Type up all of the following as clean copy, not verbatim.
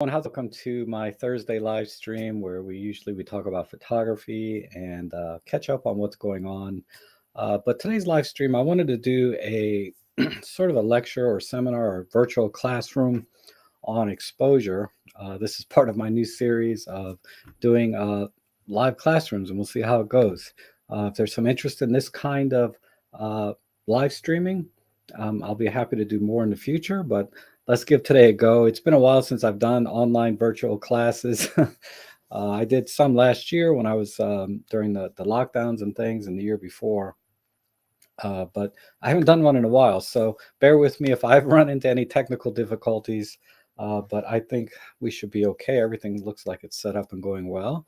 Welcome to my Thursday live stream where we talk about photography and catch up on what's going on. But today's live stream, I wanted to do a sort of a lecture or seminar or virtual classroom on exposure. This is part of my new series of doing live classrooms, and we'll see how it goes. If there's some interest in this kind of uh, live streaming, I'll be happy to do more in the future, but let's give today a go. It's been a while since I've done online virtual classes. I did some last year when I was during the lockdowns and things, and the year before. But I haven't done one in a while, so bear with me if I've run into any technical difficulties. But I think we should be okay. Everything looks like it's set up and going well.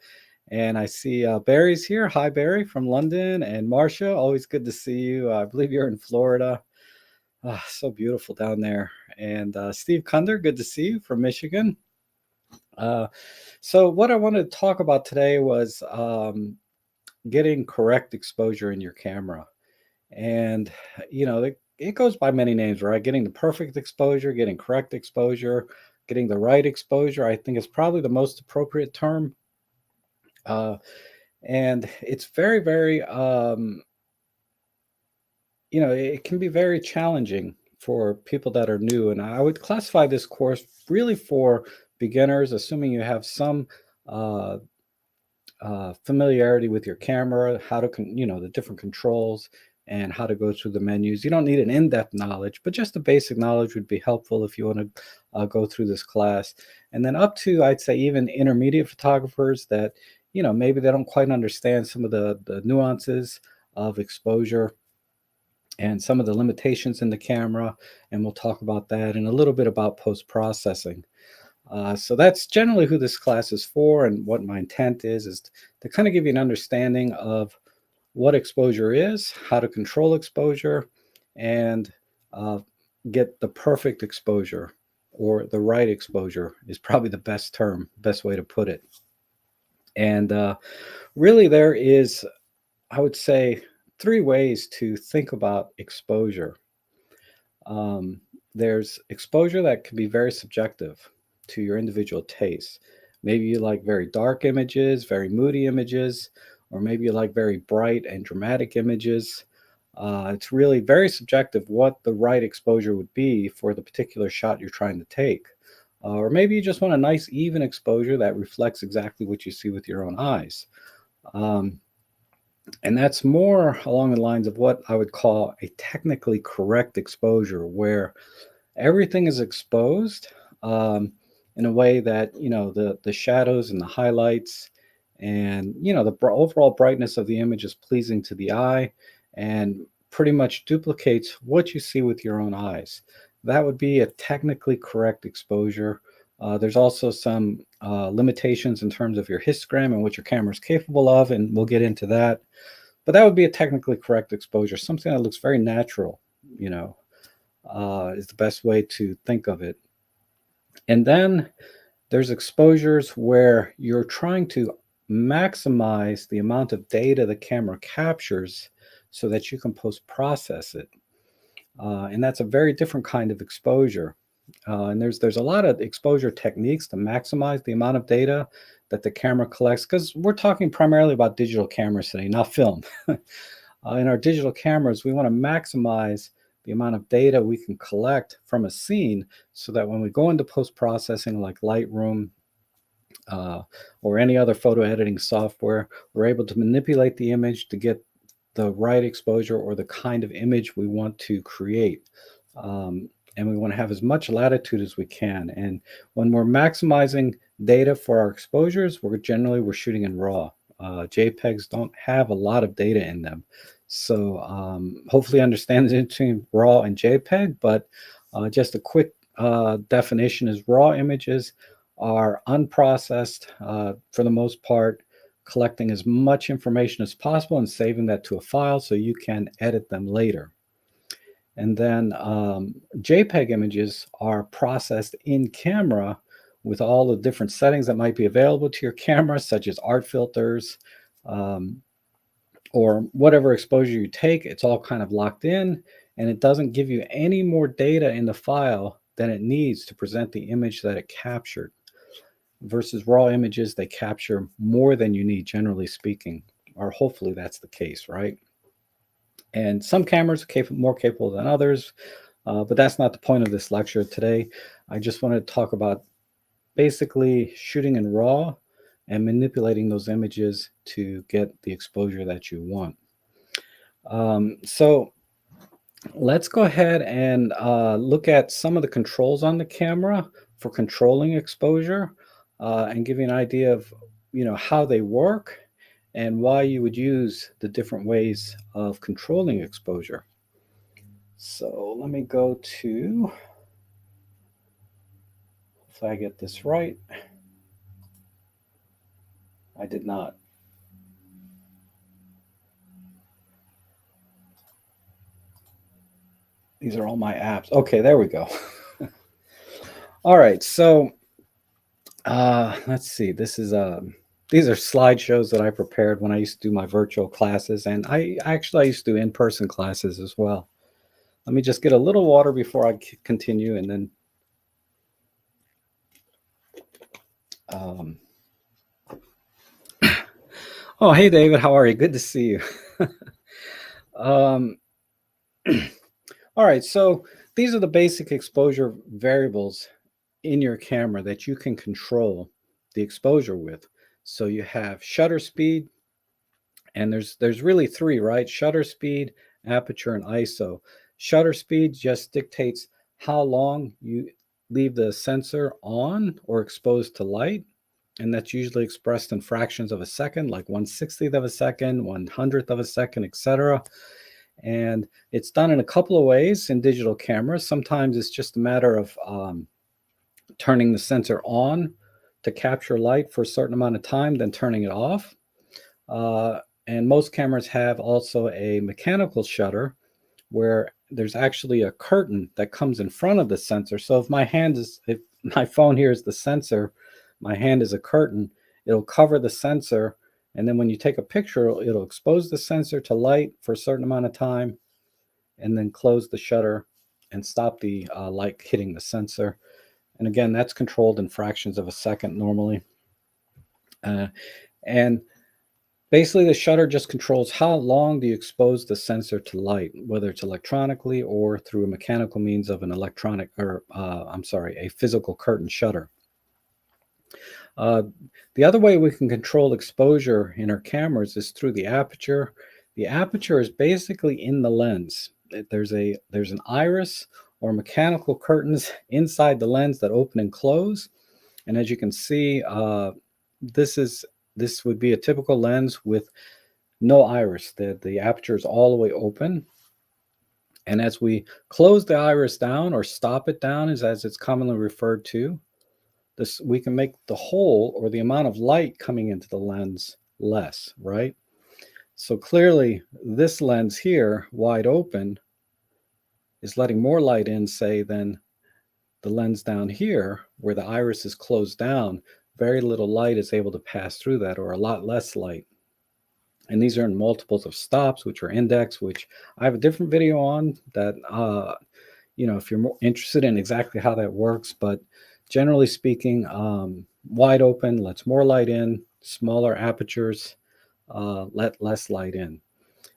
And I see Barry's here. Hi, Barry from London. And Marcia, always good to see you. I believe you're in Florida. So beautiful down there. And Steve Kunder, good to see you from Michigan. So what I wanted to talk about today was getting correct exposure in your camera. And, it goes by many names, right? Getting the perfect exposure, getting correct exposure, getting the right exposure, I think is probably the most appropriate term. And it's very, very, it can be very challenging for people that are new. And I would classify this course really for beginners, assuming you have some uh, familiarity with your camera, how to, the different controls and how to go through the menus. You don't need an in-depth knowledge, but just the basic knowledge would be helpful if you want to go through this class. And then up to, I'd say, even intermediate photographers that, maybe they don't quite understand some of the nuances of exposure and some of the limitations in the camera. And we'll talk about that and a little bit about post-processing. So that's generally who this class is for, and what my intent is to kind of give you an understanding of what exposure is, how to control exposure, and get the perfect exposure, or the right exposure is probably the best way to put it. And really there is, I would say, three ways to think about exposure. There's exposure that can be very subjective to your individual taste. Maybe you like very dark images, very moody images, or maybe you like very bright and dramatic images. It's really very subjective what the right exposure would be for the particular shot you're trying to take. Or maybe you just want a nice even exposure that reflects exactly what you see with your own eyes. Um, and that's more along the lines of what I would call a technically correct exposure, where everything is exposed in a way that, the shadows and the highlights and, the overall brightness of the image is pleasing to the eye and pretty much duplicates what you see with your own eyes. That would be a technically correct exposure. There's also some limitations in terms of your histogram and what your camera is capable of, and we'll get into that. But that would be a technically correct exposure, something that looks very natural, is the best way to think of it. And then there's exposures where you're trying to maximize the amount of data the camera captures so that you can post-process it. And that's a very different kind of exposure. And there's a lot of exposure techniques to maximize the amount of data that the camera collects, because we're talking primarily about digital cameras today, not film. In our digital cameras, we want to maximize the amount of data we can collect from a scene so that when we go into post-processing like Lightroom or any other photo editing software, we're able to manipulate the image to get the right exposure or the kind of image we want to create. And we want to have as much latitude as we can. And when we're maximizing data for our exposures, we're shooting in RAW. JPEGs don't have a lot of data in them. So hopefully understand the difference between RAW and JPEG, but just a quick definition is RAW images are unprocessed for the most part, collecting as much information as possible and saving that to a file so you can edit them later. And then JPEG images are processed in camera with all the different settings that might be available to your camera, such as art filters or whatever exposure you take. It's all kind of locked in, and it doesn't give you any more data in the file than it needs to present the image that it captured. versus raw images, they capture more than you need, generally speaking, or hopefully that's the case, right? And some cameras are more capable than others, but that's not the point of this lecture today. I just want to talk about basically shooting in RAW and manipulating those images to get the exposure that you want. So let's go ahead and look at some of the controls on the camera for controlling exposure and give you an idea of how they work and why you would use the different ways of controlling exposure. So let me go to, if I get this right. I did not. These are all my apps. Okay, there we go. All right, so let's see. These are slideshows that I prepared when I used to do my virtual classes, and I used to do in-person classes as well. Let me just get a little water before I continue, and then oh, hey David, how are you? Good to see you. um, all right, so these are the basic exposure variables in your camera that you can control the exposure with. So you have shutter speed, and there's really three, right? Shutter speed, aperture, and ISO. Shutter speed just dictates how long you leave the sensor on or exposed to light, and that's usually expressed in fractions of a second, like 1/60th of a second, 1/100th of a second, etc. And it's done in a couple of ways in digital cameras. Sometimes it's just a matter of turning the sensor on to capture light for a certain amount of time, then turning it off. And most cameras have also a mechanical shutter where there's actually a curtain that comes in front of the sensor. So if my phone here is the sensor, my hand is a curtain, it'll cover the sensor. And then when you take a picture, it'll expose the sensor to light for a certain amount of time and then close the shutter and stop the light hitting the sensor. And again, that's controlled in fractions of a second normally. And basically, the shutter just controls how long do you expose the sensor to light, whether it's electronically or through a mechanical means of an a physical curtain shutter. The other way we can control exposure in our cameras is through the aperture. The aperture is basically in the lens. There's an iris or mechanical curtains inside the lens that open and close. And as you can see, this would be a typical lens with no iris. The aperture is all the way open. And as we close the iris down or stop it down, as it's commonly referred to, we can make the hole or the amount of light coming into the lens less, right? So clearly this lens here, wide open, is letting more light in, say, than the lens down here where the iris is closed down. Very little light is able to pass through that, or a lot less light. And these are in multiples of stops, which are index, which I have a different video on that, if you're more interested in exactly how that works. But generally speaking, wide open lets more light in, smaller apertures let less light in.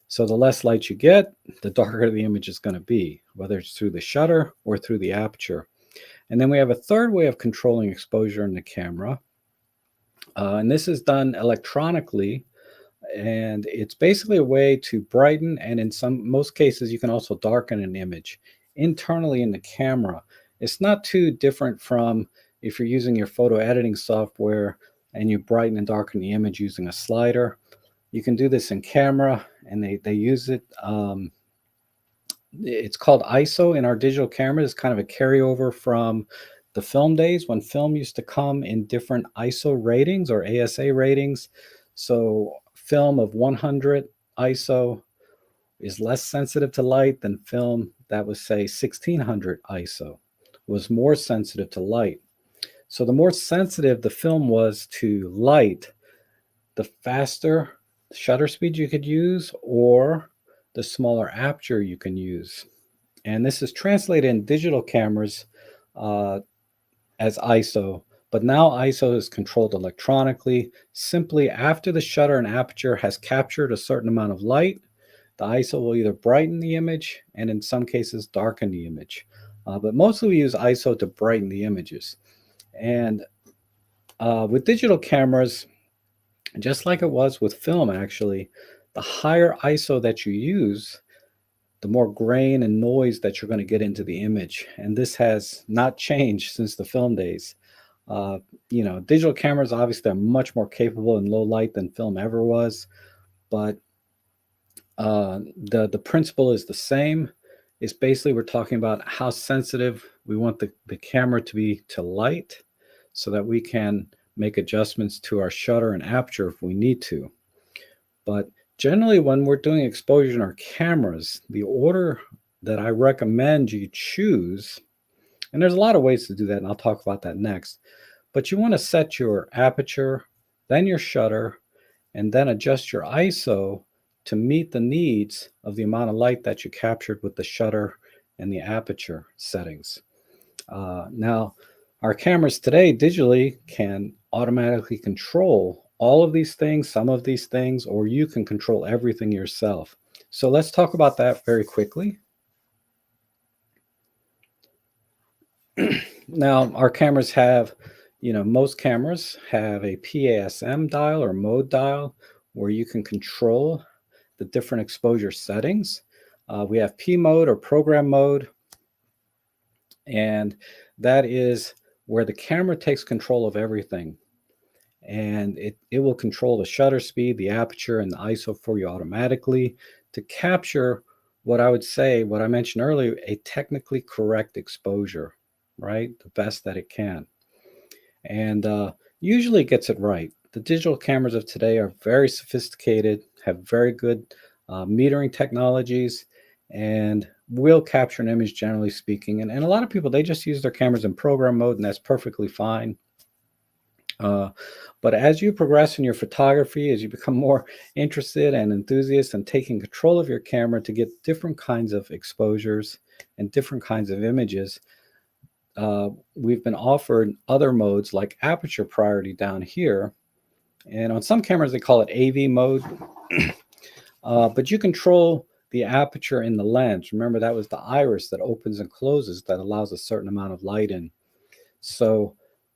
So the less light you get, the darker the image is going to be, whether it's through the shutter or through the aperture. And then we have a third way of controlling exposure in the camera. And this is done electronically. And it's basically a way to brighten, and in most cases, you can also darken an image internally in the camera. It's not too different from if you're using your photo editing software and you brighten and darken the image using a slider. You can do this in camera, and they use it. It's called ISO in our digital camera. It's kind of a carryover from the film days when film used to come in different ISO ratings or ASA ratings. So film of 100 ISO is less sensitive to light than film that was, say, 1600 ISO was more sensitive to light. So the more sensitive the film was to light, the faster shutter speed you could use or the smaller aperture you can use. And this is translated in digital cameras as ISO, But now ISO is controlled electronically. Simply after the shutter and aperture has captured a certain amount of light, the ISO will either brighten the image and in some cases darken the image. But mostly we use ISO to brighten the images. And with digital cameras, just like it was with film actually, the higher ISO that you use, the more grain and noise that you're going to get into the image. And this has not changed since the film days. Uh, digital cameras obviously are much more capable in low light than film ever was, but the principle is the same. It's basically we're talking about how sensitive we want the camera to be to light so that we can make adjustments to our shutter and aperture if we need to. But generally, when we're doing exposure in our cameras, the order that I recommend you choose, and there's a lot of ways to do that, and I'll talk about that next, but you want to set your aperture, then your shutter, and then adjust your ISO to meet the needs of the amount of light that you captured with the shutter and the aperture settings. Now, our cameras today digitally can automatically control all of these things, some of these things, or you can control everything yourself. So let's talk about that very quickly. Now, our cameras have, most cameras have a PASM dial or mode dial where you can control the different exposure settings. We have P mode or program mode, and that is where the camera takes control of everything. And it will control the shutter speed, the aperture, and the ISO for you automatically to capture what I mentioned earlier, a technically correct exposure, right? The best that it can. And usually it gets it right. The digital cameras of today are very sophisticated, have very good metering technologies, and will capture an image generally speaking. And a lot of people, they just use their cameras in program mode, and that's perfectly fine. But as you progress in your photography, as you become more interested and enthusiast in taking control of your camera to get different kinds of exposures and different kinds of images, we've been offered other modes like aperture priority down here. And on some cameras, they call it AV mode. But you control the aperture in the lens. Remember, that was the iris that opens and closes that allows a certain amount of light in. So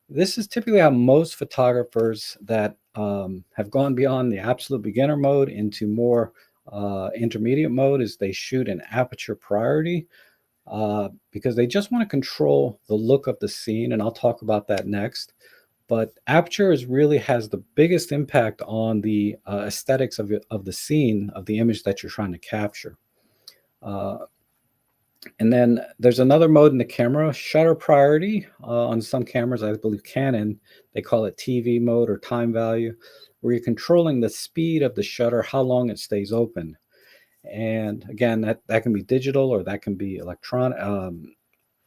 this is typically how most photographers that have gone beyond the absolute beginner mode into more intermediate mode is they shoot an aperture priority because they just want to control the look of the scene, and I'll talk about that next. But aperture really has the biggest impact on the aesthetics of the scene, of the image that you're trying to capture. Uh, and then there's another mode in the camera, shutter priority. On some cameras, I believe Canon, they call it TV mode or time value, where you're controlling the speed of the shutter, how long it stays open. And again, that can be digital or that can be electronic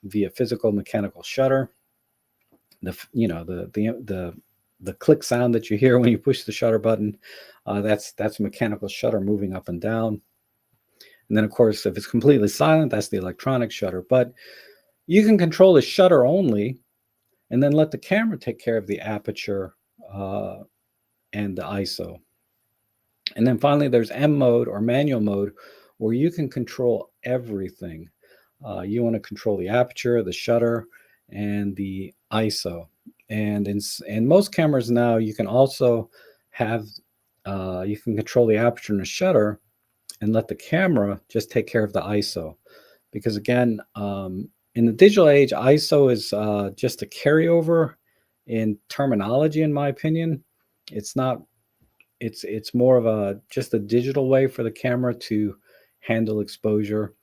via physical mechanical shutter. The click sound that you hear when you push the shutter button, that's a mechanical shutter moving up and down. And then, of course, if it's completely silent, that's the electronic shutter. But you can control the shutter only and then let the camera take care of the aperture and the ISO. And then finally, there's M mode or manual mode where you can control everything. You want to control the aperture, the shutter, and the ISO. And in most cameras now, you can also have, you can control the aperture and the shutter and let the camera just take care of the ISO. Because again, in the digital age, ISO is just a carryover in terminology, in my opinion. It's not, it's more of just a digital way for the camera to handle exposure.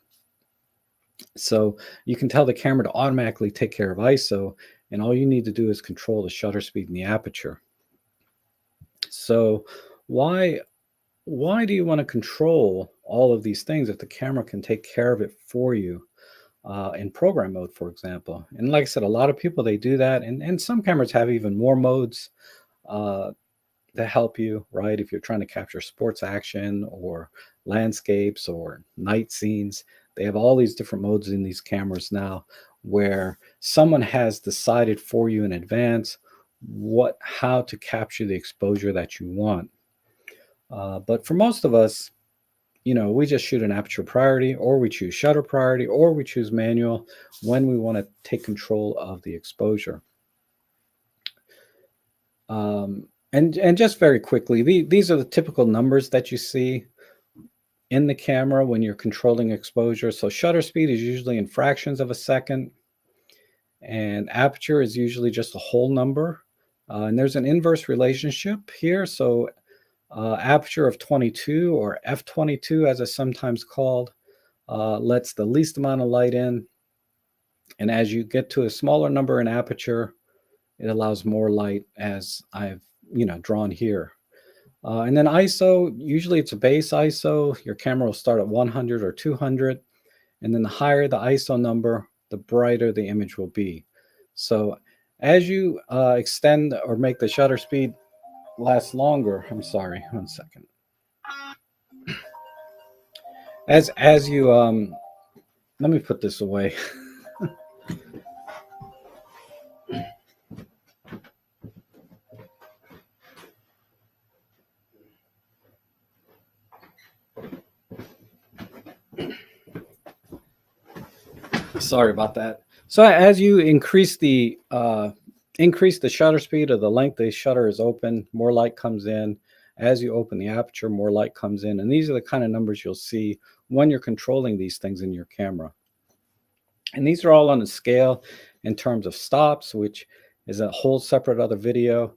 So you can tell the camera to automatically take care of ISO, and all you need to do is control the shutter speed and the aperture. So why do you want to control all of these things if the camera can take care of it for you in program mode, for example? And like I said, a lot of people, they do that, and some cameras have even more modes that help you, right? If you're trying to capture sports action or landscapes or night scenes, they have all these different modes in these cameras now where someone has decided for you in advance how to capture the exposure that you want. But for most of us, we just shoot an aperture priority, or we choose shutter priority, or we choose manual when we want to take control of the exposure. And just very quickly, these are the typical numbers that you see in the camera when you're controlling exposure. So shutter speed is usually in fractions of a second, and aperture is usually just a whole number. And there's an inverse relationship here. So aperture of 22, or f22 as it's sometimes called, lets the least amount of light in. And as you get to a smaller number in aperture, it allows more light, as I've drawn here. And then ISO, usually it's a base ISO. Your camera will start at 100 or 200. And then the higher the ISO number, the brighter the image will be. So as you extend or make the shutter speed last longer, I'm sorry, one second. As you, let me put this away. Sorry about that. So as you increase the shutter speed, or the length the shutter is open, more light comes in. As you open the aperture, more light comes in. And these are the kind of numbers you'll see when you're controlling these things in your camera. And these are all on a scale in terms of stops, which is a whole separate other video.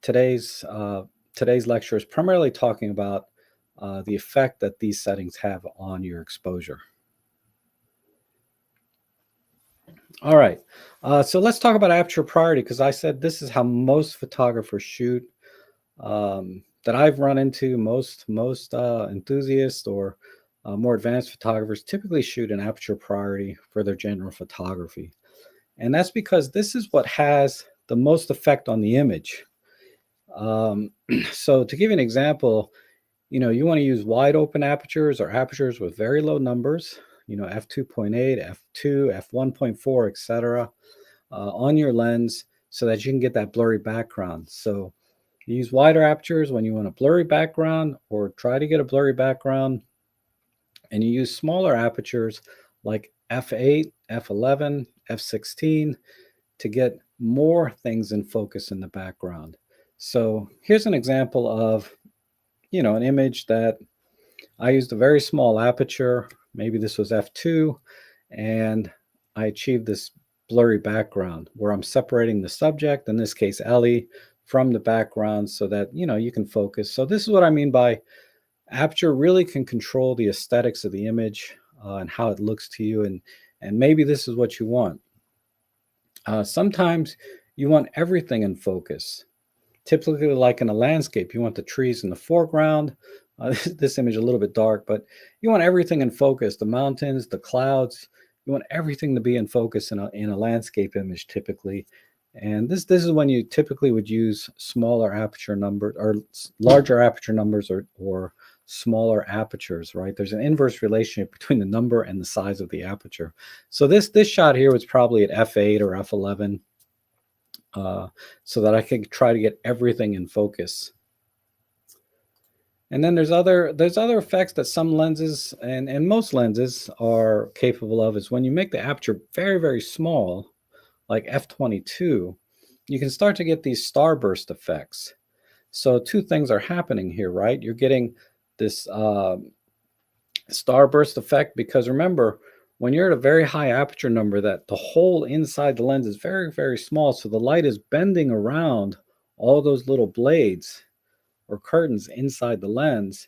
Today's lecture is primarily talking about the effect that these settings have on your exposure. All right, so let's talk about aperture priority, because I said this is how most photographers shoot. That I've run into, most enthusiasts or more advanced photographers typically shoot an aperture priority for their general photography. And that's because this is what has the most effect on the image. So to give you an example, you want to use wide open apertures, or apertures with very low numbers, f2.8, f2, f1.4, etc., on your lens, so that you can get that blurry background. So you use wider apertures when you want a blurry background, or try to get a blurry background. And you use smaller apertures like f8, f11, f16 to get more things in focus in the background. So here's an example of, an image that I used a very small aperture. Maybe this was f2, and I achieved this blurry background where I'm separating the subject, in this case Ellie, from the background, so that you can focus. So this is what I mean by aperture really can control the aesthetics of the image, and how it looks to you, and maybe this is what you want. Sometimes you want everything in focus. Typically, like in a landscape, you want the trees in the foreground. This image is a little bit dark, but you want everything in focus, the mountains, the clouds. You want everything to be in focus in a landscape image typically. And this is when you typically would use smaller aperture numbers, or larger aperture numbers, or smaller apertures, right? There's an inverse relationship between the number and the size of the aperture. So this shot here was probably at f8 or f11, so that I could try to get everything in focus. And then there's other effects that some lenses and most lenses are capable of, is when you make the aperture very, very small, like f22, you can start to get these starburst effects. So two things are happening here, right? You're getting this starburst effect, because remember, when you're at a very high aperture number, that the hole inside the lens is very, very small, so the light is bending around all those little blades or curtains inside the lens,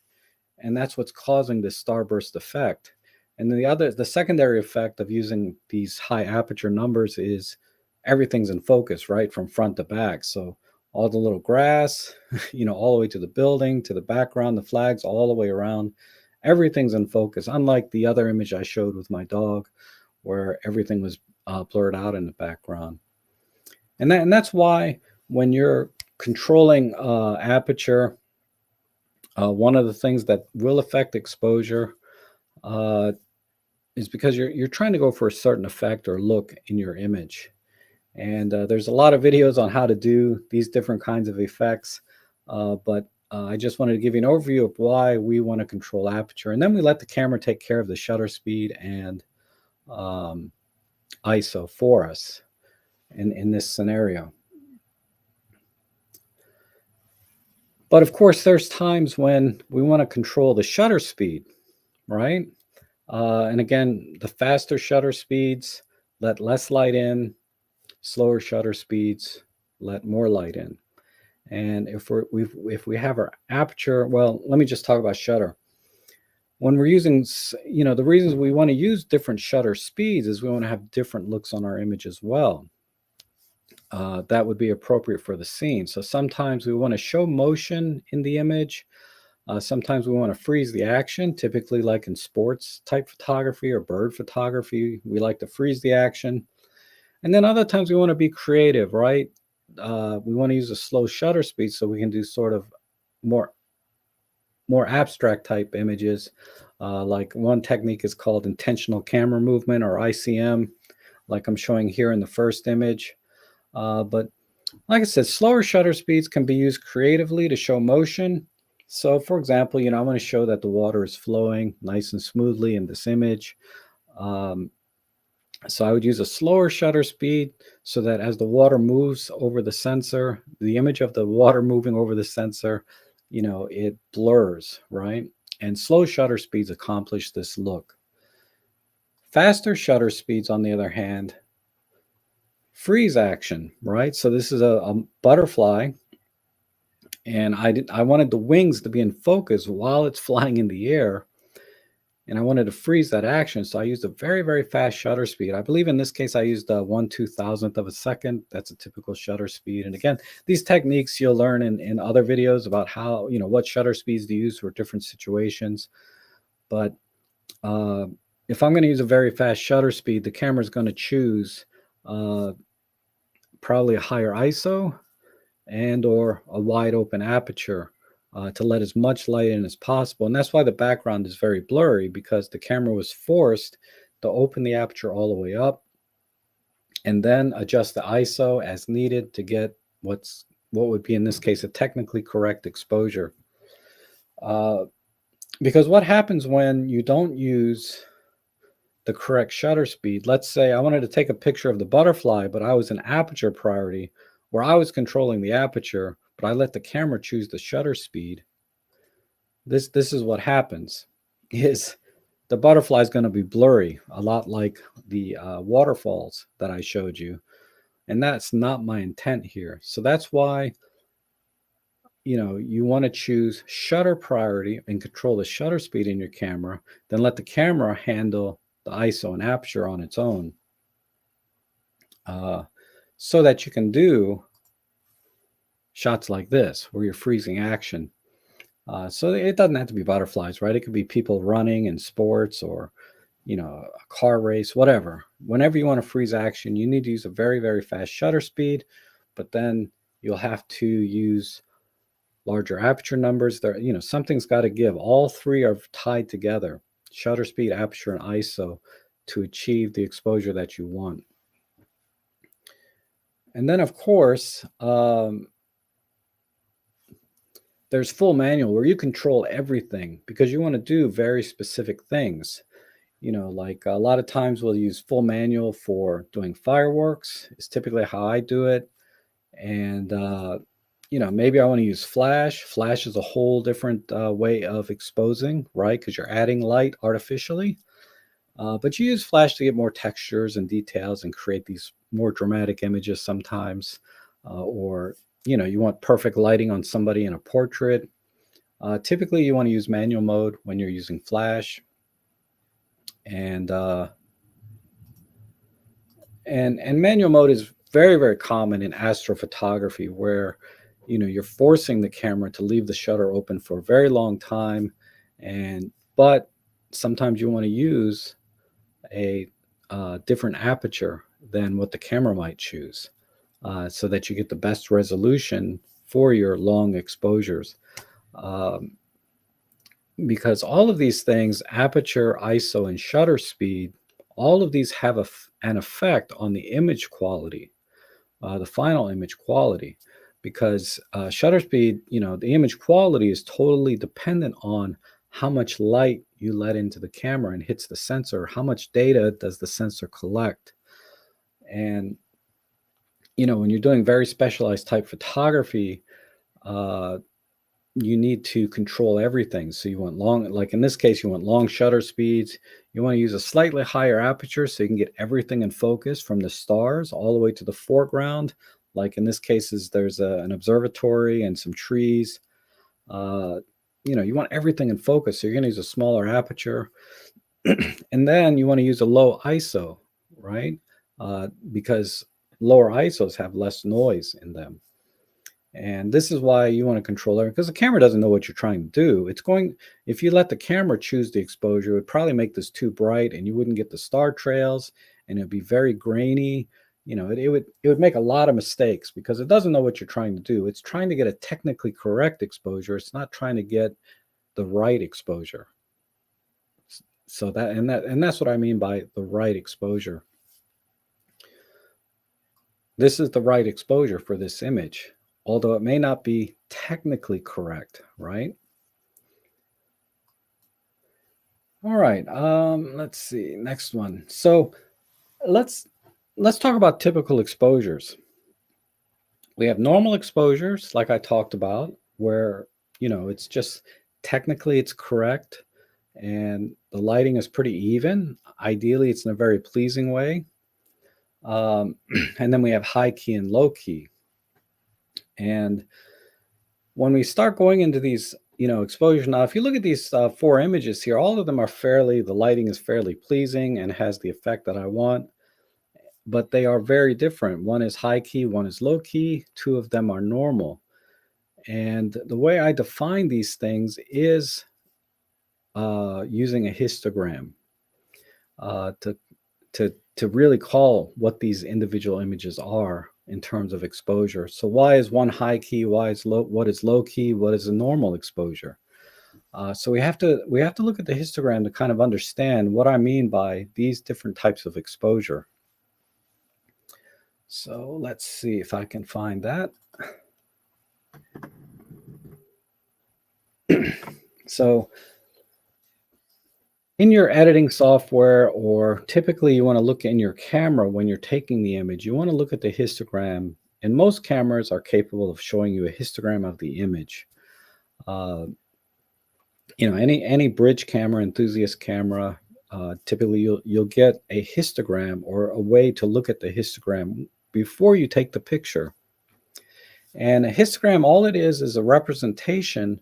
and that's what's causing this starburst effect. And then the secondary effect of using these high aperture numbers is everything's in focus, right, from front to back. So all the little grass, all the way to the building, to the background, the flags, all the way around, everything's in focus, unlike the other image I showed with my dog, where everything was blurred out in the background. And that's why when you're controlling aperture, one of the things that will affect exposure is because you're trying to go for a certain effect or look in your image. And there's a lot of videos on how to do these different kinds of effects. But I just wanted to give you an overview of why we want to control aperture. And then we let the camera take care of the shutter speed and um, ISO for us in this scenario. But of course, there's times when we want to control the shutter speed, right? And again, the faster shutter speeds let less light in, slower shutter speeds let more light in. And if we have our aperture, well, let me just talk about shutter. When we're using, the reasons we want to use different shutter speeds is we want to have different looks on our image as well. That would be appropriate for the scene. So sometimes we want to show motion in the image. Sometimes we want to freeze the action, typically like in sports type photography or bird photography. We like to freeze the action. And then other times we want to be creative, right? We want to use a slow shutter speed so we can do sort of more abstract type images. Like one technique is called intentional camera movement, or ICM, like I'm showing here in the first image. But like I said, slower shutter speeds can be used creatively to show motion. So for example, I want to show that the water is flowing nice and smoothly in this image. So I would use a slower shutter speed so that as the water moves over the sensor, the image of the water moving over the sensor, it blurs, right? And slow shutter speeds accomplish this look. Faster shutter speeds, on the other hand, freeze action, right? So this is a butterfly, and I wanted the wings to be in focus while it's flying in the air, and I wanted to freeze that action. So I used a very, very fast shutter speed. I believe in this case, I used 1/2000th of a second. That's a typical shutter speed. And again, these techniques you'll learn in other videos about how, what shutter speeds to use for different situations. But if I'm going to use a very fast shutter speed, the camera is going to choose probably a higher ISO and or a wide open aperture to let as much light in as possible. And that's why the background is very blurry, because the camera was forced to open the aperture all the way up and then adjust the ISO as needed to get what would be in this case a technically correct exposure. Because what happens when you don't use the correct shutter speed? Let's say I wanted to take a picture of the butterfly, but I was in aperture priority, where I was controlling the aperture, but I let the camera choose the shutter speed. This is what happens: is the butterfly is going to be blurry, a lot like the waterfalls that I showed you, and that's not my intent here. So that's why you want to choose shutter priority and control the shutter speed in your camera, then let the camera handle the ISO and aperture on its own, so that you can do shots like this where you're freezing action. So it doesn't have to be butterflies, right? It could be people running in sports, or a car race, whatever. Whenever you want to freeze action, you need to use a very, very fast shutter speed, but then you'll have to use larger aperture numbers. There, something's got to give. All three are tied together: shutter speed, aperture, and ISO, to achieve the exposure that you want. And then, of course, there's full manual, where you control everything because you want to do very specific things. Like a lot of times we'll use full manual for doing fireworks. It's typically how I do it. And maybe I want to use flash. Flash is a whole different way of exposing, right? Because you're adding light artificially. But you use flash to get more textures and details and create these more dramatic images sometimes. Or you want perfect lighting on somebody in a portrait. Typically you want to use manual mode when you're using flash. And manual mode is very, very common in astrophotography, where you're forcing the camera to leave the shutter open for a very long time, but sometimes you want to use a different aperture than what the camera might choose, so that you get the best resolution for your long exposures. Because all of these things, aperture, ISO, and shutter speed, all of these have an effect on the image quality. the final image quality, because shutter speed, the image quality is totally dependent on how much light you let into the camera and hits the sensor, how much data does the sensor collect. And when you're doing very specialized type photography, uh, you need to control everything. So you want long, like in this case, you want long shutter speeds. You want to use a slightly higher aperture so you can get everything in focus from the stars all the way to the foreground. Like in this case, there's an observatory and some trees. Uh, you want everything in focus. So you're going to use a smaller aperture. And then you want to use a low ISO, right? Because lower ISOs have less noise in them. And this is why you want to control it, because the camera doesn't know what you're trying to do. If you let the camera choose the exposure, it would probably make this too bright and you wouldn't get the star trails and it'd be very grainy. It would make a lot of mistakes because it doesn't know what you're trying to do. It's trying to get a technically correct exposure. It's not trying to get the right exposure. So that's what I mean by the right exposure. This is the right exposure for this image, although it may not be technically correct, right? All right, let's see, next one. So let's talk about typical exposures. We have normal exposures, like I talked about, where it's just technically it's correct and the lighting is pretty even. Ideally, it's in a very pleasing way. And then we have high key and low key. And when we start going into these, exposures, now, if you look at these 4 images here, all of them are the lighting is fairly pleasing and has the effect that I want, but they are very different. One is high key, one is low key, 2 of them are normal. And the way I define these things is using a histogram to really call what these individual images are in terms of exposure. So why is one high key? What is low key? What is a normal exposure? So we have to look at the histogram to kind of understand what I mean by these different types of exposure. So let's see if I can find that. So in your editing software, or typically you want to look in your camera when you're taking the image, you want to look at the histogram. And most cameras are capable of showing you a histogram of the image. Any bridge camera, enthusiast camera, typically you'll get a histogram or a way to look at the histogram before you take the picture. And a histogram, all it is a representation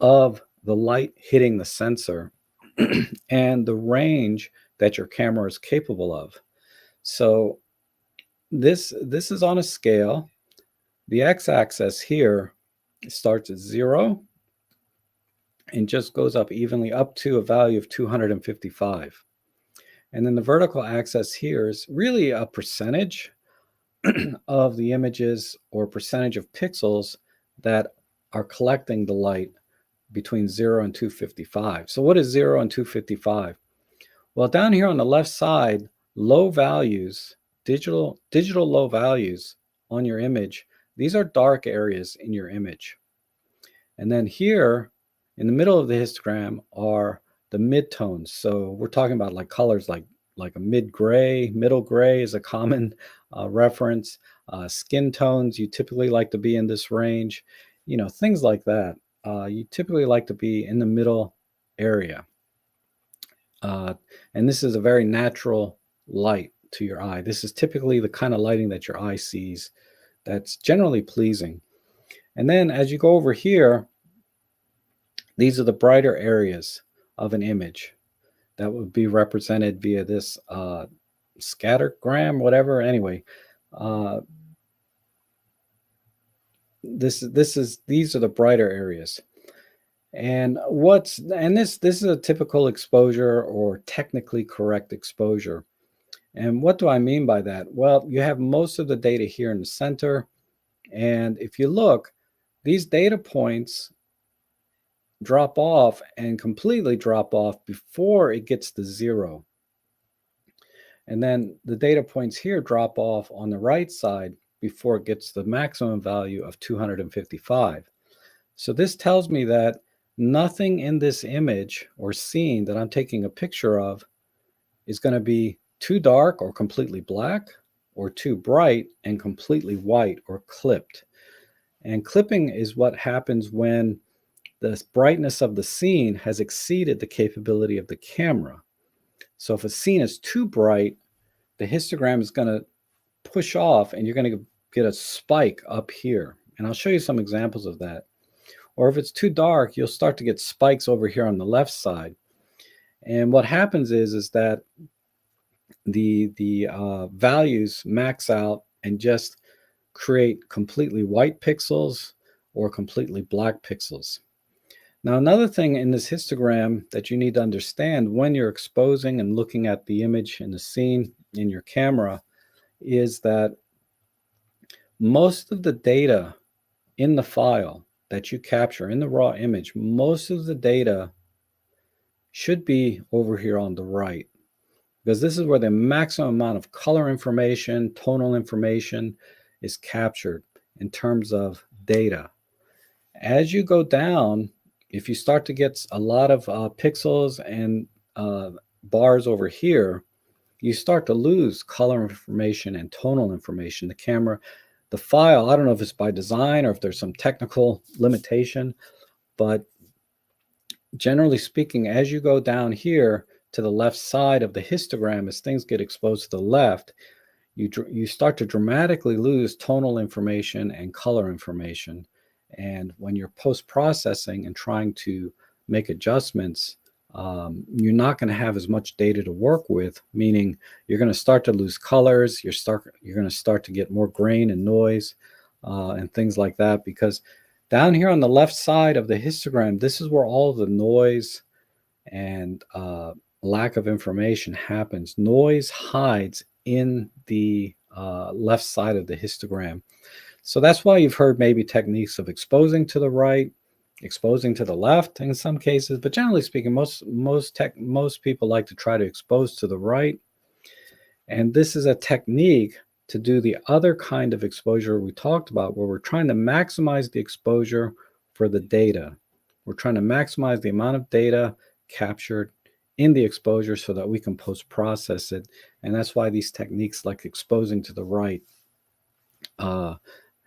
of the light hitting the sensor and the range that your camera is capable of. So this is on a scale. The x-axis here starts at 0 and just goes up evenly up to a value of 255. And then the vertical axis here is really a percentage of the images or percentage of pixels that are collecting the light between 0 and 255. So what is 0 and 255? Well, down here on the left side, low values, digital low values on your image, these are dark areas in your image. And then here in the middle of the histogram are the midtones. So we're talking about like colors like a mid-gray, middle gray is a common reference. Skin tones, you typically like to be in this range, things like that. You typically like to be in the middle area. And this is a very natural light to your eye. This is typically the kind of lighting that your eye sees that's generally pleasing. And then as you go over here, these are the brighter areas of an image that would be represented via this scattergram, whatever. Anyway, these are the brighter areas. And this is a typical exposure or technically correct exposure. And what do I mean by that? Well, you have most of the data here in the center. And if you look, these data points drop off and completely drop off before it gets to 0. And then the data points here drop off on the right side before it gets the maximum value of 255. So this tells me that nothing in this image or scene that I'm taking a picture of is going to be too dark or completely black, or too bright and completely white or clipped. And clipping is what happens when the brightness of the scene has exceeded the capability of the camera. So if a scene is too bright, the histogram is going to push off and you're going to get a spike up here. And I'll show you some examples of that. Or if it's too dark, you'll start to get spikes over here on the left side. And what happens is that the values max out and just create completely white pixels or completely black pixels. Now, another thing in this histogram that you need to understand when you're exposing and looking at the image in the scene in your camera is that most of the data in the file that you capture in the raw image, most of the data should be over here on the right, because this is where the maximum amount of color information, tonal information is captured in terms of data. As you go down, if you start to get a lot of pixels and bars over here, you start to lose color information and tonal information. The camera, the file, I don't know if it's by design or if there's some technical limitation, but generally speaking, as you go down here to the left side of the histogram, as things get exposed to the left, you start to dramatically lose tonal information and color information. And when you're post-processing and trying to make adjustments, you're not going to have as much data to work with, meaning you're going to start to lose colors, you're going to start to get more grain and noise and things like that, because down here on the left side of the histogram, this is where all the noise and lack of information happens. Noise hides in the left side of the histogram. So that's why you've heard maybe techniques of exposing to the right, exposing to the left in some cases, but generally speaking, most people like to try to expose to the right. And this is a technique to do the other kind of exposure we talked about, where we're trying to maximize the exposure for the data. We're trying to maximize the amount of data captured in the exposure so that we can post-process it. And that's why these techniques like exposing to the right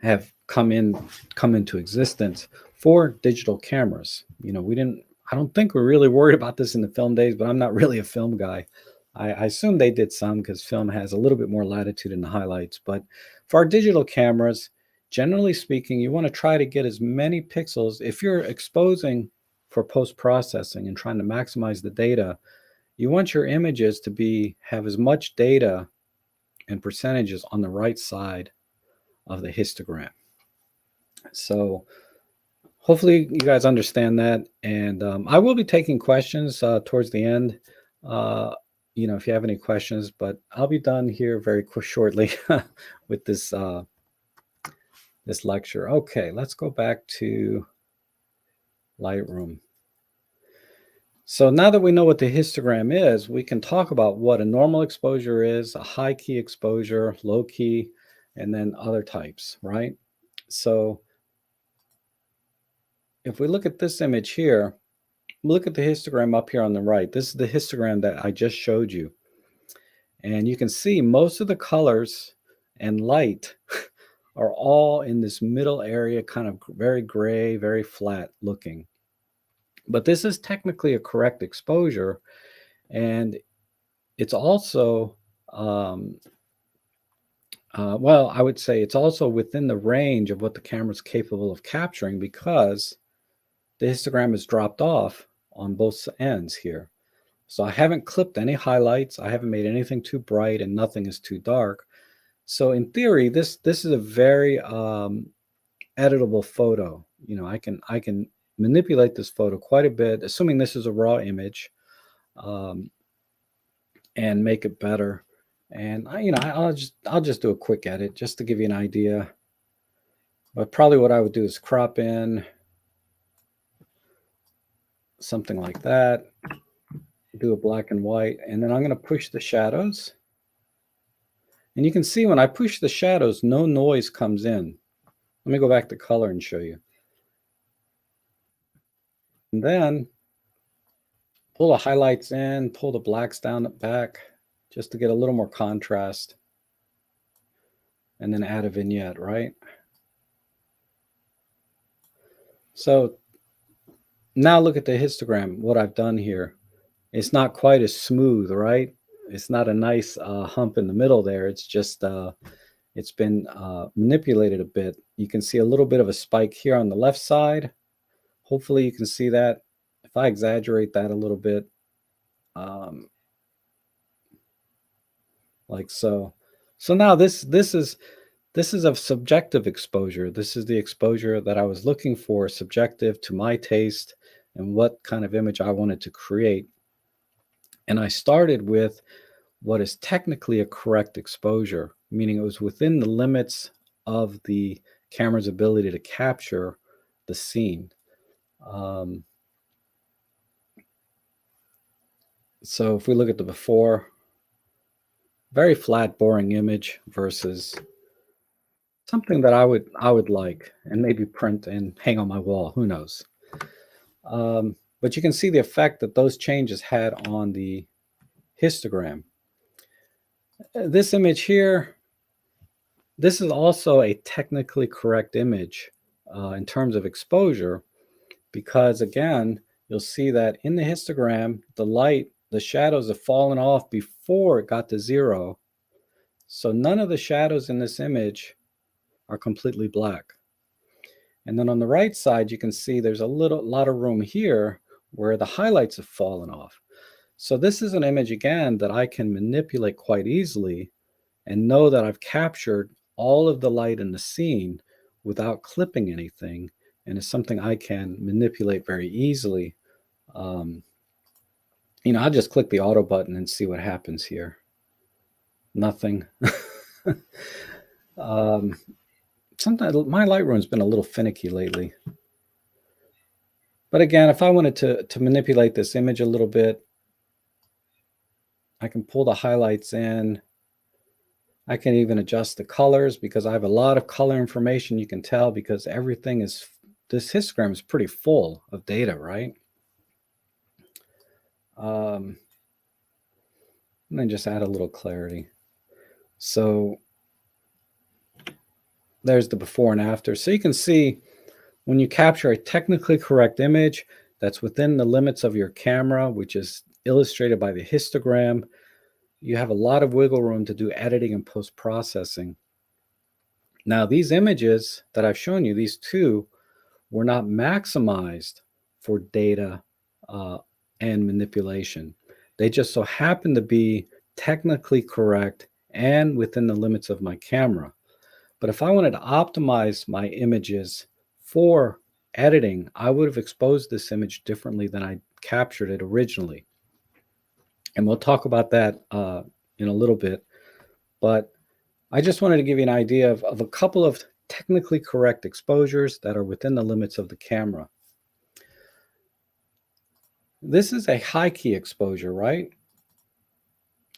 have come into existence for digital cameras. I don't think we're really worried about this in the film days, but I'm not really a film guy. I assume they did some because film has a little bit more latitude in the highlights. But for our digital cameras, generally speaking, you want to try to get as many pixels. If you're exposing for post-processing and trying to maximize the data, you want your images to have as much data and percentages on the right side of the histogram. So hopefully you guys understand that. And I will be taking questions towards the end, if you have any questions, but I'll be done here very shortly with this lecture. Okay, let's go back to Lightroom. So now that we know what the histogram is, we can talk about what a normal exposure is, a high key exposure, low key, and then other types, right? So if we look at this image here, look at the histogram up here on the right. This is the histogram that I just showed you. And you can see most of the colors and light are all in this middle area, kind of very gray, very flat looking. But this is technically a correct exposure. And it's also, I would say it's also within the range of what the camera is capable of capturing, because the histogram is dropped off on both ends here. So I haven't clipped any highlights. I haven't made anything too bright and nothing is too dark. So in theory, this is a very editable photo. I can manipulate this photo quite a bit, assuming this is a raw image, and make it better. And I'll just do a quick edit just to give you an idea. But probably what I would do is crop in something like that, do a black and white, and then I'm going to push the shadows. And you can see when I push the shadows, no noise comes in. Let me go back to color and show you. And then pull the highlights in, pull the blacks down back just to get a little more contrast. And then add a vignette, right? So now look at the histogram, what I've done here. It's not quite as smooth, right? It's not a nice hump in the middle there. It's just, it's been manipulated a bit. You can see a little bit of a spike here on the left side. Hopefully you can see that. If I exaggerate that a little bit, like so. So now this is a subjective exposure. This is the exposure that I was looking for, subjective to my taste and what kind of image I wanted to create. And I started with what is technically a correct exposure, meaning it was within the limits of the camera's ability to capture the scene. So if we look at the before, very flat, boring image versus something that I would like and maybe print and hang on my wall. Who knows? But you can see the effect that those changes had on the histogram. This image here, this is also a technically correct image in terms of exposure, because again, you'll see that in the histogram, the light, the shadows have fallen off before it got to 0. So none of the shadows in this image are completely black. And then on the right side, you can see there's a lot of room here where the highlights have fallen off. So this is an image, again, that I can manipulate quite easily and know that I've captured all of the light in the scene without clipping anything. And it's something I can manipulate very easily. I'll just click the auto button and see what happens here. Nothing. Sometimes my Lightroom's been a little finicky lately. But again, if I wanted to manipulate this image a little bit, I can pull the highlights in. I can even adjust the colors because I have a lot of color information. You can tell because everything is, this histogram is pretty full of data, right? And then just add a little clarity. So there's the before and after. So you can see when you capture a technically correct image that's within the limits of your camera, which is illustrated by the histogram, you have a lot of wiggle room to do editing and post-processing. Now, these images that I've shown you, these two, were not maximized for data and manipulation. They just so happen to be technically correct and within the limits of my camera. But if I wanted to optimize my images for editing, I would have exposed this image differently than I captured it originally. And we'll talk about that in a little bit. But I just wanted to give you an idea of a couple of technically correct exposures that are within the limits of the camera. This is a high key exposure, right?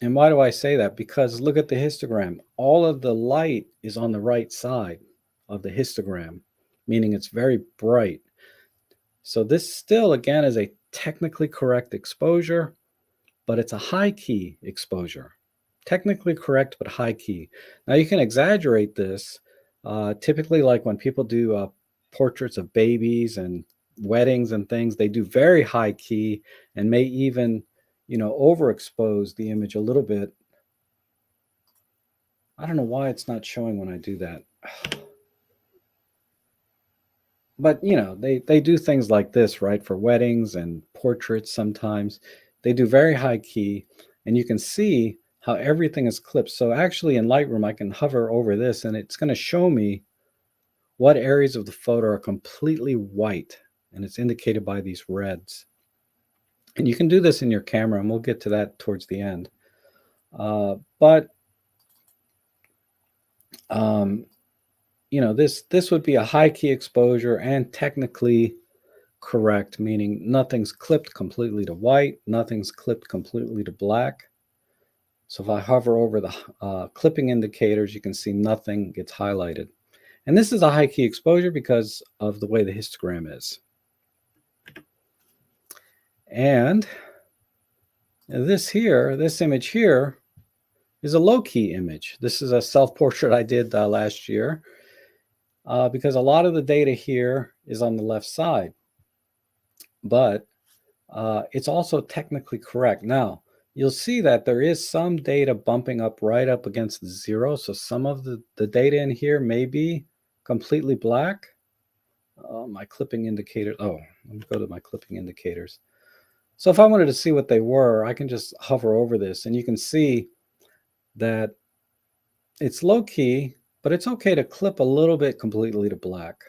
And why do I say that? Because look at the histogram. All of the light is on the right side of the histogram, meaning it's very bright. So this still, again, is a technically correct exposure, but it's a high key exposure. Technically correct, but high key. Now you can exaggerate this. Typically, like when people do portraits of babies and weddings and things, they do very high key and may even, overexpose the image a little bit. I don't know why it's not showing when I do that. But, they do things like this, right? For weddings and portraits sometimes. They do very high key, and you can see how everything is clipped. So actually in Lightroom, I can hover over this, and it's going to show me what areas of the photo are completely white, and it's indicated by these reds. And you can do this in your camera, and we'll get to that towards the end. This would be a high key exposure and technically correct, meaning nothing's clipped completely to white, nothing's clipped completely to black. So if I hover over the clipping indicators, you can see nothing gets highlighted. And this is a high key exposure because of the way the histogram is. And this image here is a low key image. This is a self-portrait I did last year because a lot of the data here is on the left side, but it's also technically correct. Now, you'll see that there is some data bumping up right up against the zero. So some of the data in here may be completely black. My clipping indicator. Oh, let me go to my clipping indicators. So if I wanted to see what they were, I can just hover over this and you can see that it's low key, but it's okay to clip a little bit completely to black.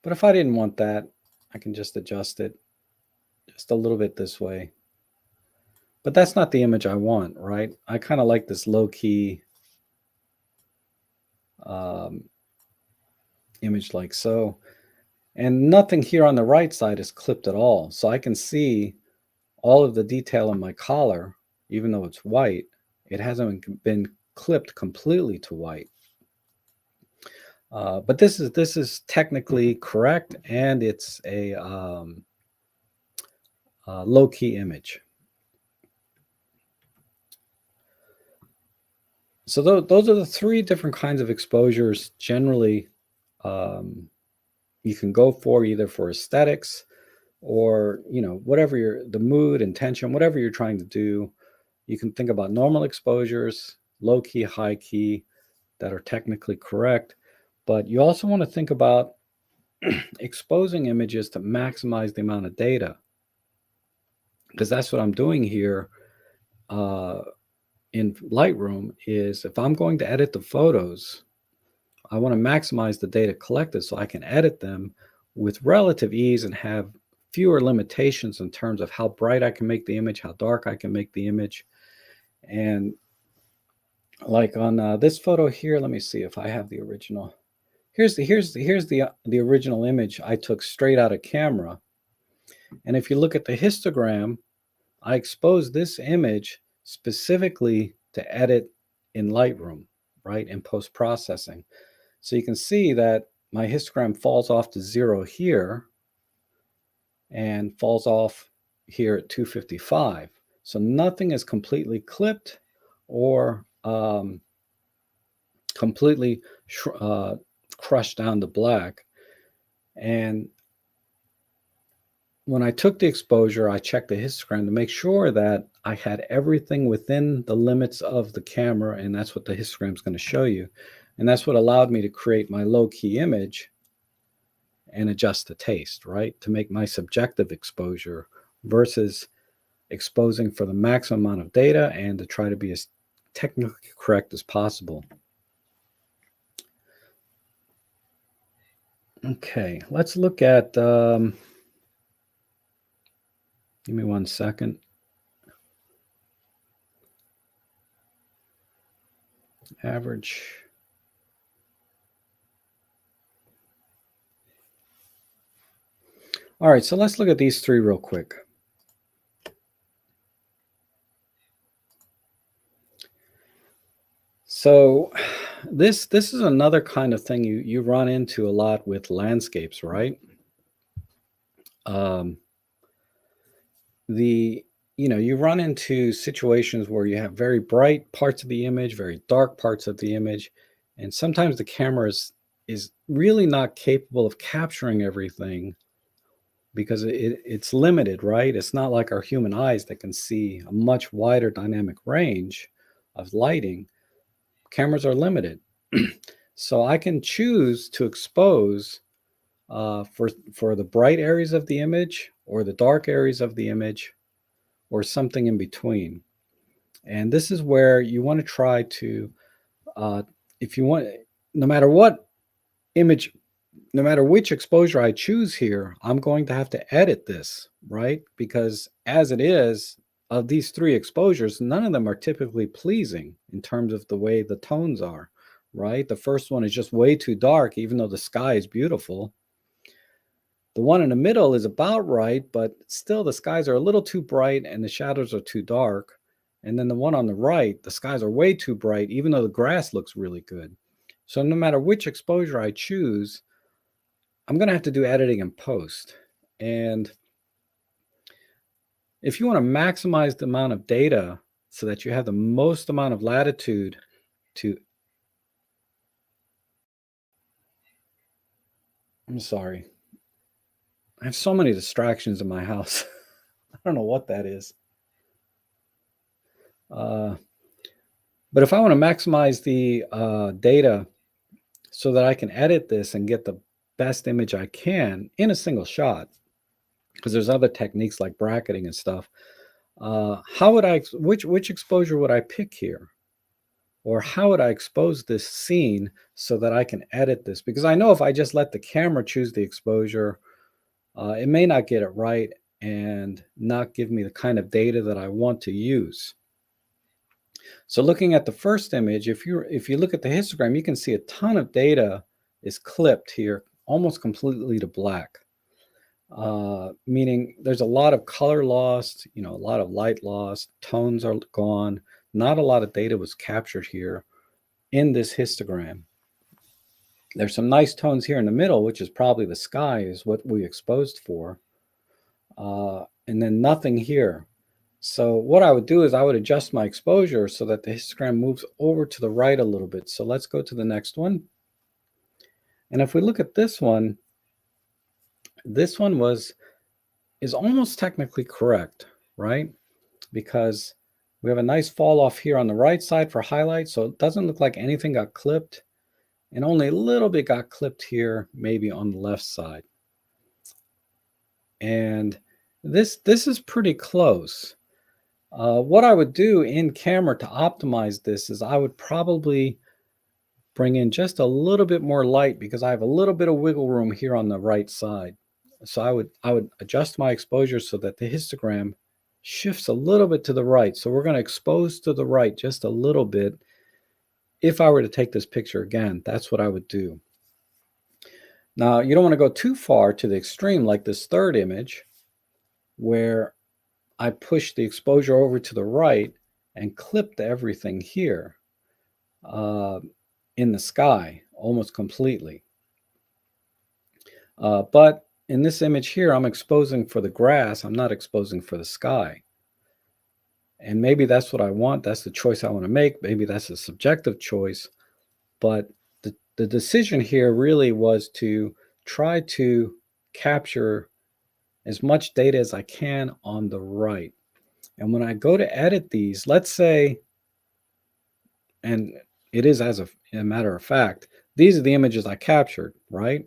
But if I didn't want that, I can just adjust it just a little bit this way. But that's not the image I want, right? I kind of like this low key image like so. And nothing here on the right side is clipped at all. So I can see all of the detail in my collar, even though it's white, it hasn't been clipped completely to white. But this is technically correct, and it's a low-key image. So those are the three different kinds of exposures generally you can go for, either for aesthetics or whatever the mood, intention, whatever you're trying to do. You can think about normal exposures, low key, high key, that are technically correct. But you also want to think about exposing images to maximize the amount of data, because that's what I'm doing here in Lightroom. Is if I'm going to edit the photos, I want to maximize the data collected so I can edit them with relative ease and have fewer limitations in terms of how bright I can make the image, how dark I can make the image. And like on this photo here, let me see if I have the original. Here's the original image I took straight out of camera. And if you look at the histogram, I exposed this image specifically to edit in Lightroom, right, in post-processing. So you can see that my histogram falls off to 0 here and falls off here at 255. So nothing is completely clipped or completely crushed down to black. And when I took the exposure, I checked the histogram to make sure that I had everything within the limits of the camera, and that's what the histogram is going to show you. And that's what allowed me to create my low-key image and adjust the taste, right? To make my subjective exposure versus exposing for the maximum amount of data and to try to be as technically correct as possible. Okay, let's look at, give me 1 second. Average. All right, so let's look at these three real quick. So this is another kind of thing you run into a lot with landscapes, right? You run into situations where you have very bright parts of the image, very dark parts of the image, and sometimes the camera is really not capable of capturing everything because it's limited, right? It's not like our human eyes that can see a much wider dynamic range of lighting. Cameras are limited. So I can choose to expose for the bright areas of the image or the dark areas of the image or something in between. And this is where you want to try to, if you want, no matter what image, no matter which exposure I choose here, I'm going to have to edit this, right? Because as it is, of these three exposures, none of them are typically pleasing in terms of the way the tones are, right? The first one is just way too dark, even though the sky is beautiful. The one in the middle is about right, but still the skies are a little too bright and the shadows are too dark. And then the one on the right, the skies are way too bright, even though the grass looks really good. So no matter which exposure I choose, I'm going to have to do editing in post. And if you want to maximize the amount of data so that you have the most amount of latitude to, I'm sorry, I have so many distractions in my house. I don't know what that is. But if I want to maximize the data so that I can edit this and get the best image I can in a single shot, because there's other techniques like bracketing and stuff, how would I, which exposure would I pick here? Or how would I expose this scene so that I can edit this? Because I know if I just let the camera choose the exposure, it may not get it right and not give me the kind of data that I want to use. So looking at the first image, if you look at the histogram, you can see a ton of data is clipped here, almost completely to black. Meaning there's a lot of color lost, a lot of light lost, tones are gone. Not a lot of data was captured here in this histogram. There's some nice tones here in the middle, which is probably the sky is what we exposed for. And then nothing here. So what I would do is I would adjust my exposure so that the histogram moves over to the right a little bit. So let's go to the next one. And if we look at this one is almost technically correct, right? Because we have a nice fall off here on the right side for highlight. So it doesn't look like anything got clipped, and only a little bit got clipped here, maybe on the left side. And this is pretty close. What I would do in camera to optimize this is I would probably bring in just a little bit more light because I have a little bit of wiggle room here on the right side. So I would adjust my exposure so that the histogram shifts a little bit to the right. So we're going to expose to the right just a little bit. If I were to take this picture again, that's what I would do. Now, you don't want to go too far to the extreme like this third image where I push the exposure over to the right and clipped everything here in the sky almost completely. But in this image here, I'm exposing for the grass. I'm not exposing for the sky. And maybe that's what I want. That's the choice I want to make. Maybe that's a subjective choice. But the decision here really was to try to capture as much data as I can on the right. And when I go to edit these, let's say, and it is as a matter of fact, these are the images I captured, right?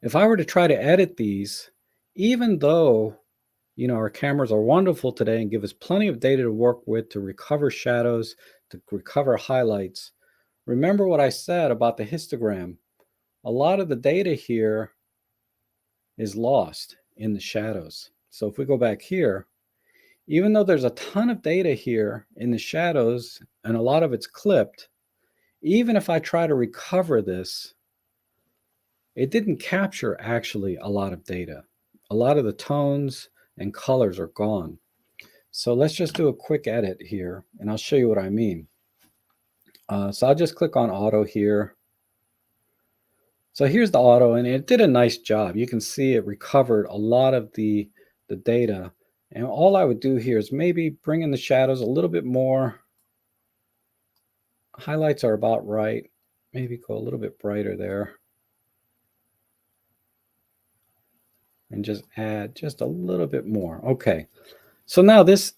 If I were to try to edit these, even though our cameras are wonderful today and give us plenty of data to work with to recover shadows, to recover highlights, remember what I said about the histogram. A lot of the data here is lost in the shadows. So if we go back here, even though there's a ton of data here in the shadows and a lot of it's clipped, even if I try to recover this, it didn't capture actually a lot of data. A lot of the tones and colors are gone. So let's just do a quick edit here and I'll show you what I mean. So I'll just click on auto here. So here's the auto and it did a nice job. You can see it recovered a lot of the data. And all I would do here is maybe bring in the shadows a little bit more. Highlights are about right. Maybe go a little bit brighter there. And just add just a little bit more. Okay. So now this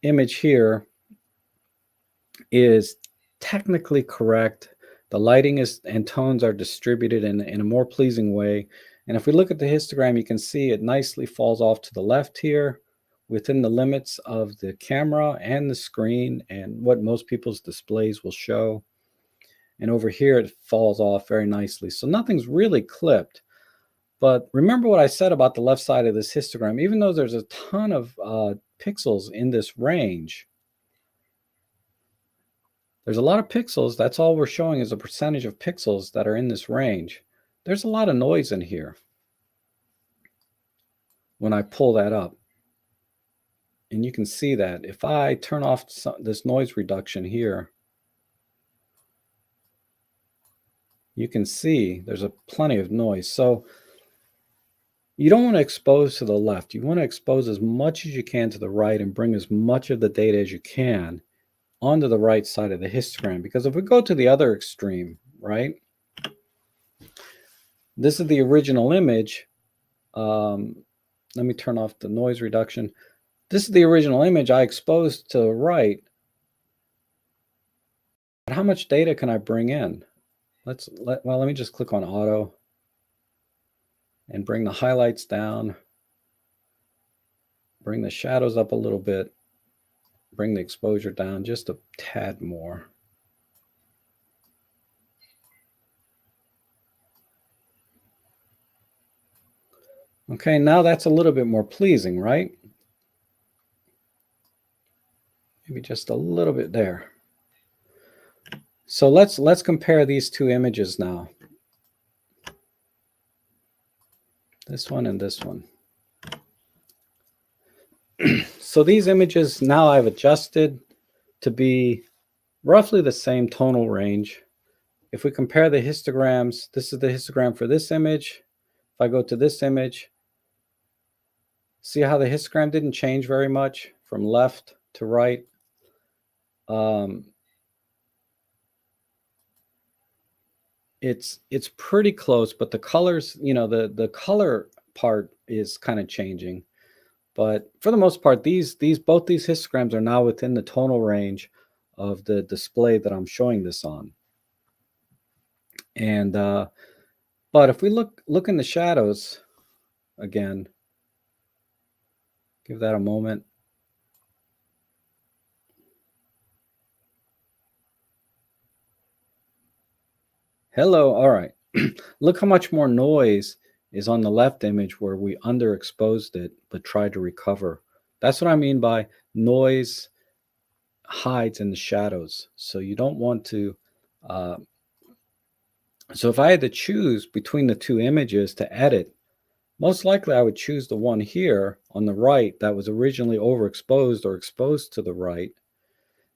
image here is technically correct. The lighting and tones are distributed in a more pleasing way. And if we look at the histogram, you can see it nicely falls off to the left here within the limits of the camera and the screen and what most people's displays will show. And over here, it falls off very nicely. So nothing's really clipped. But remember what I said about the left side of this histogram. Even though there's a ton of pixels in this range, there's a lot of pixels. That's all we're showing is a percentage of pixels that are in this range. there's a lot of noise in here when I pull that up. And you can see that if I turn off this noise reduction here, you can see there's plenty of noise. So you don't want to expose to the left. You want to expose as much as you can to the right and bring as much of the data as you can onto the right side of the histogram. Because if we go to the other extreme, right, this is the original image. Let me turn off the noise reduction. This is the original image I exposed to the right. But how much data can I bring in? Let me just click on auto and bring the highlights down, bring the shadows up a little bit, bring the exposure down just a tad more. Okay, now that's a little bit more pleasing, right? Maybe just a little bit there. So let's compare these two images now. This one and this one. So these images now I've adjusted to be roughly the same tonal range. If we compare the histograms, this is the histogram for this image. If I go to this image, see how the histogram didn't change very much from left to right. It's pretty close, but the colors, you know, the color part is kind of changing. But for the most part, both these histograms are now within the tonal range of the display that I'm showing this on. And but if we look in the shadows again, give that a moment. Hello, all right. Look how much more noise is on the left image where we underexposed it but tried to recover. That's what I mean by noise hides in the shadows. So you don't want to so if I had to choose between the two images to edit, most likely I would choose the one here on the right that was originally overexposed or exposed to the right.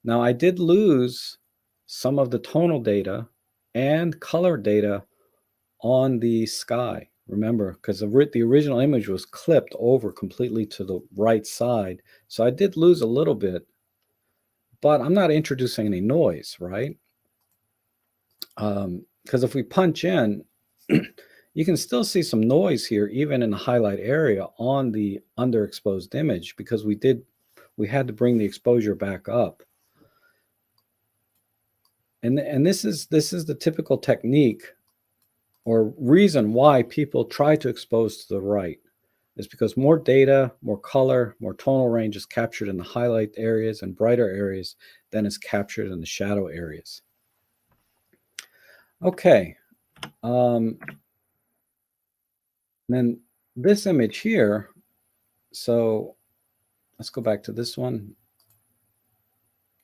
Now I did lose some of the tonal data and color data on the sky. Remember, because the original image was clipped over completely to the right side. So I did lose a little bit, but I'm not introducing any noise, right? Because if we punch in, you can still see some noise here, even in the highlight area on the underexposed image, because we had to bring the exposure back up. And this is the typical technique or reason why people try to expose to the right, is because more data, more color, more tonal range is captured in the highlight areas and brighter areas than is captured in the shadow areas. Okay. Then this image here, so let's go back to this one.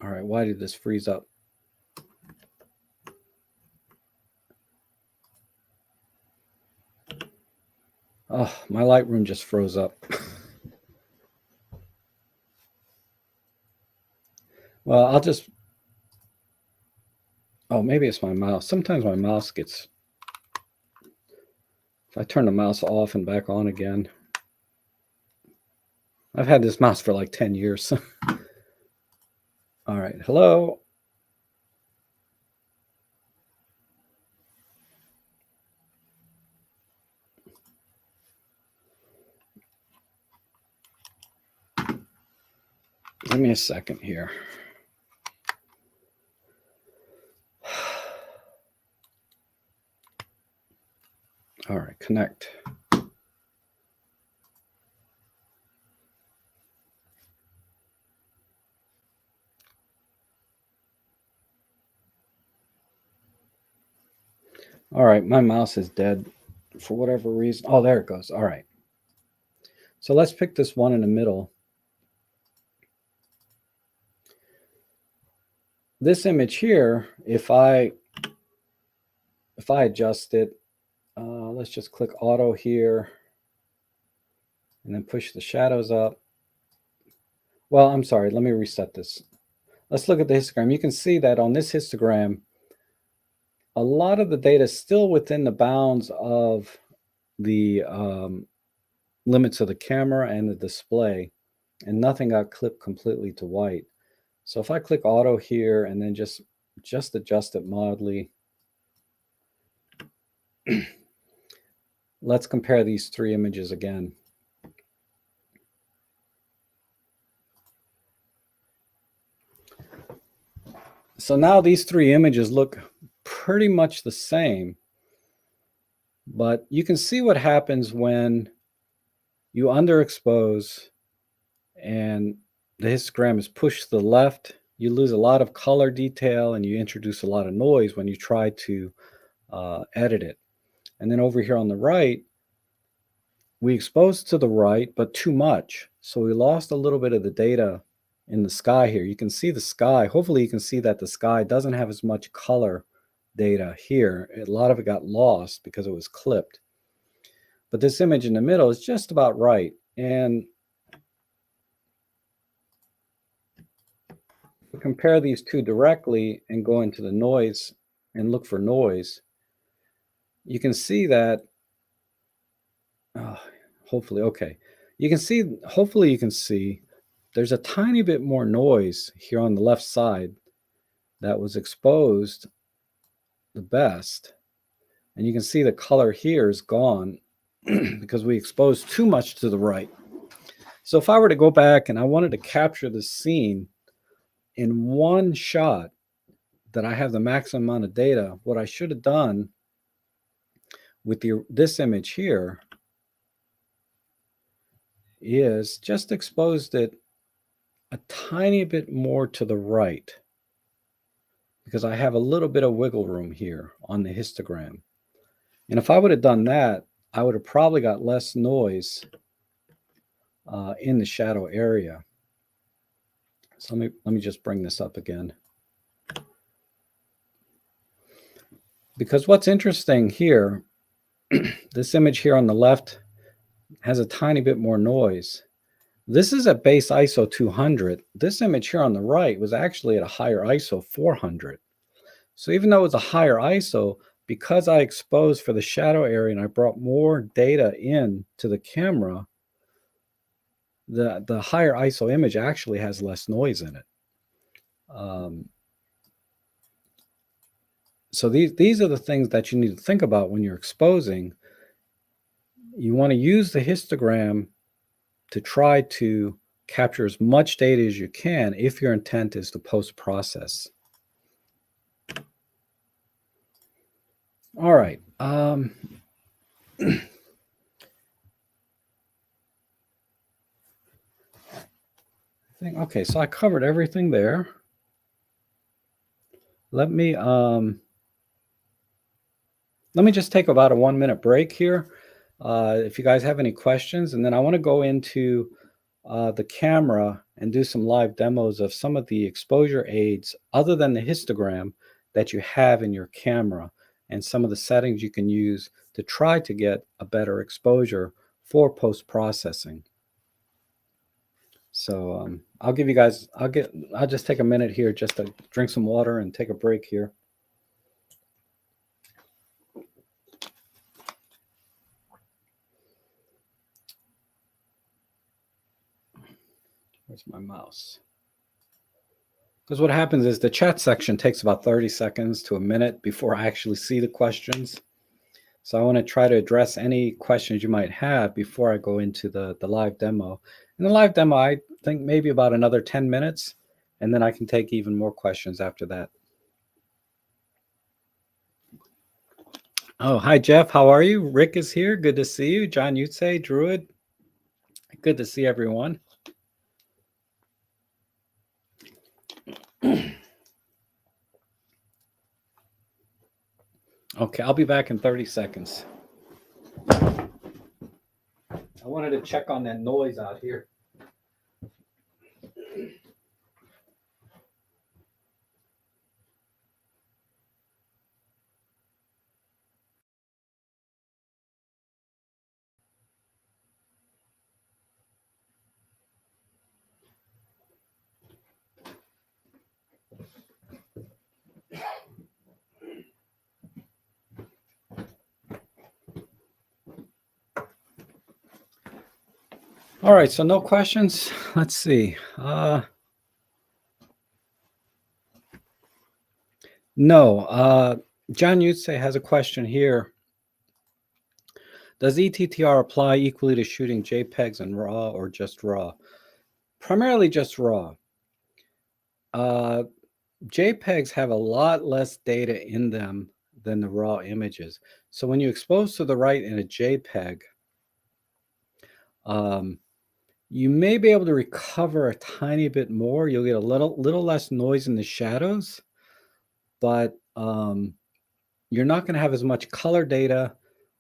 All right, why did this freeze up? Oh, my Lightroom just froze up. Well, I'll just, oh, maybe it's my mouse. Sometimes my mouse gets, if I turn the mouse off and back on again. I've had this mouse for like 10 years. All right, hello. Give me a second here. All right, connect. All right, my mouse is dead for whatever reason. Oh, there it goes. All right. So let's pick this one in the middle. This image here, if I adjust it, Let's just click auto here and then push the shadows up. Well, I'm sorry, let me reset this. Let's look at the histogram. You can see that on this histogram, a lot of the data is still within the bounds of the limits of the camera and the display, and nothing got clipped completely to white. So if I click auto here and then just adjust it mildly, let's compare these three images again. So now these three images look pretty much the same, but you can see what happens when you underexpose and the histogram is pushed to the left. You lose a lot of color detail and you introduce a lot of noise when you try to edit it. And then over here on the right, we exposed to the right, but too much. So we lost a little bit of the data in the sky here. You can see the sky. Hopefully you can see that the sky doesn't have as much color data here. A lot of it got lost because it was clipped. But this image in the middle is just about right. And if we compare these two directly and go into the noise and look for noise, you can see that, hopefully, okay. You can see, hopefully you can see there's a tiny bit more noise here on the left side that was exposed the best. And you can see the color here is gone because we exposed too much to the right. So if I were to go back and I wanted to capture the scene in one shot that I have the maximum amount of data, what I should have done with this image here is just exposed it a tiny bit more to the right because I have a little bit of wiggle room here on the histogram. And if I would have done that, I would have probably got less noise in the shadow area. So let me just bring this up again. Because what's interesting here, this image here on the left has a tiny bit more noise. This is at base ISO 200. This image here on the right was actually at a higher ISO 400. So even though it was a higher ISO, because I exposed for the shadow area and I brought more data in to the camera, the higher ISO image actually has less noise in it. So these are the things that you need to think about when you're exposing. You want to use the histogram to try to capture as much data as you can if your intent is to post-process. All right. Okay, so I covered everything there. Let me just take about a 1-minute break here. If you guys have any questions, and then I want to go into the camera and do some live demos of some of the exposure aids other than the histogram that you have in your camera and some of the settings you can use to try to get a better exposure for post-processing. So I'll give you guys, I'll just take a minute here just to drink some water and take a break here. Where's my mouse? Because what happens is the chat section takes about 30 seconds to a minute before I actually see the questions. So I want to try to address any questions you might have before I go into the live demo. In the live demo, I think maybe about another 10 minutes, and then I can take even more questions after that. Oh, hi, Jeff. How are you? Rick is here. Good to see you. John Yutse, Druid. Good to see everyone. Okay, I'll be back in 30 seconds. I wanted to check on that noise out here. All right, so no questions. Let's see. No. John Yutse has a question here. Does ETTR apply equally to shooting JPEGs and RAW or just RAW? Primarily just RAW. JPEGs have a lot less data in them than the RAW images. So when you expose to the right in a JPEG, you may be able to recover a tiny bit more. You'll get a little less noise in the shadows, but you're not going to have as much color data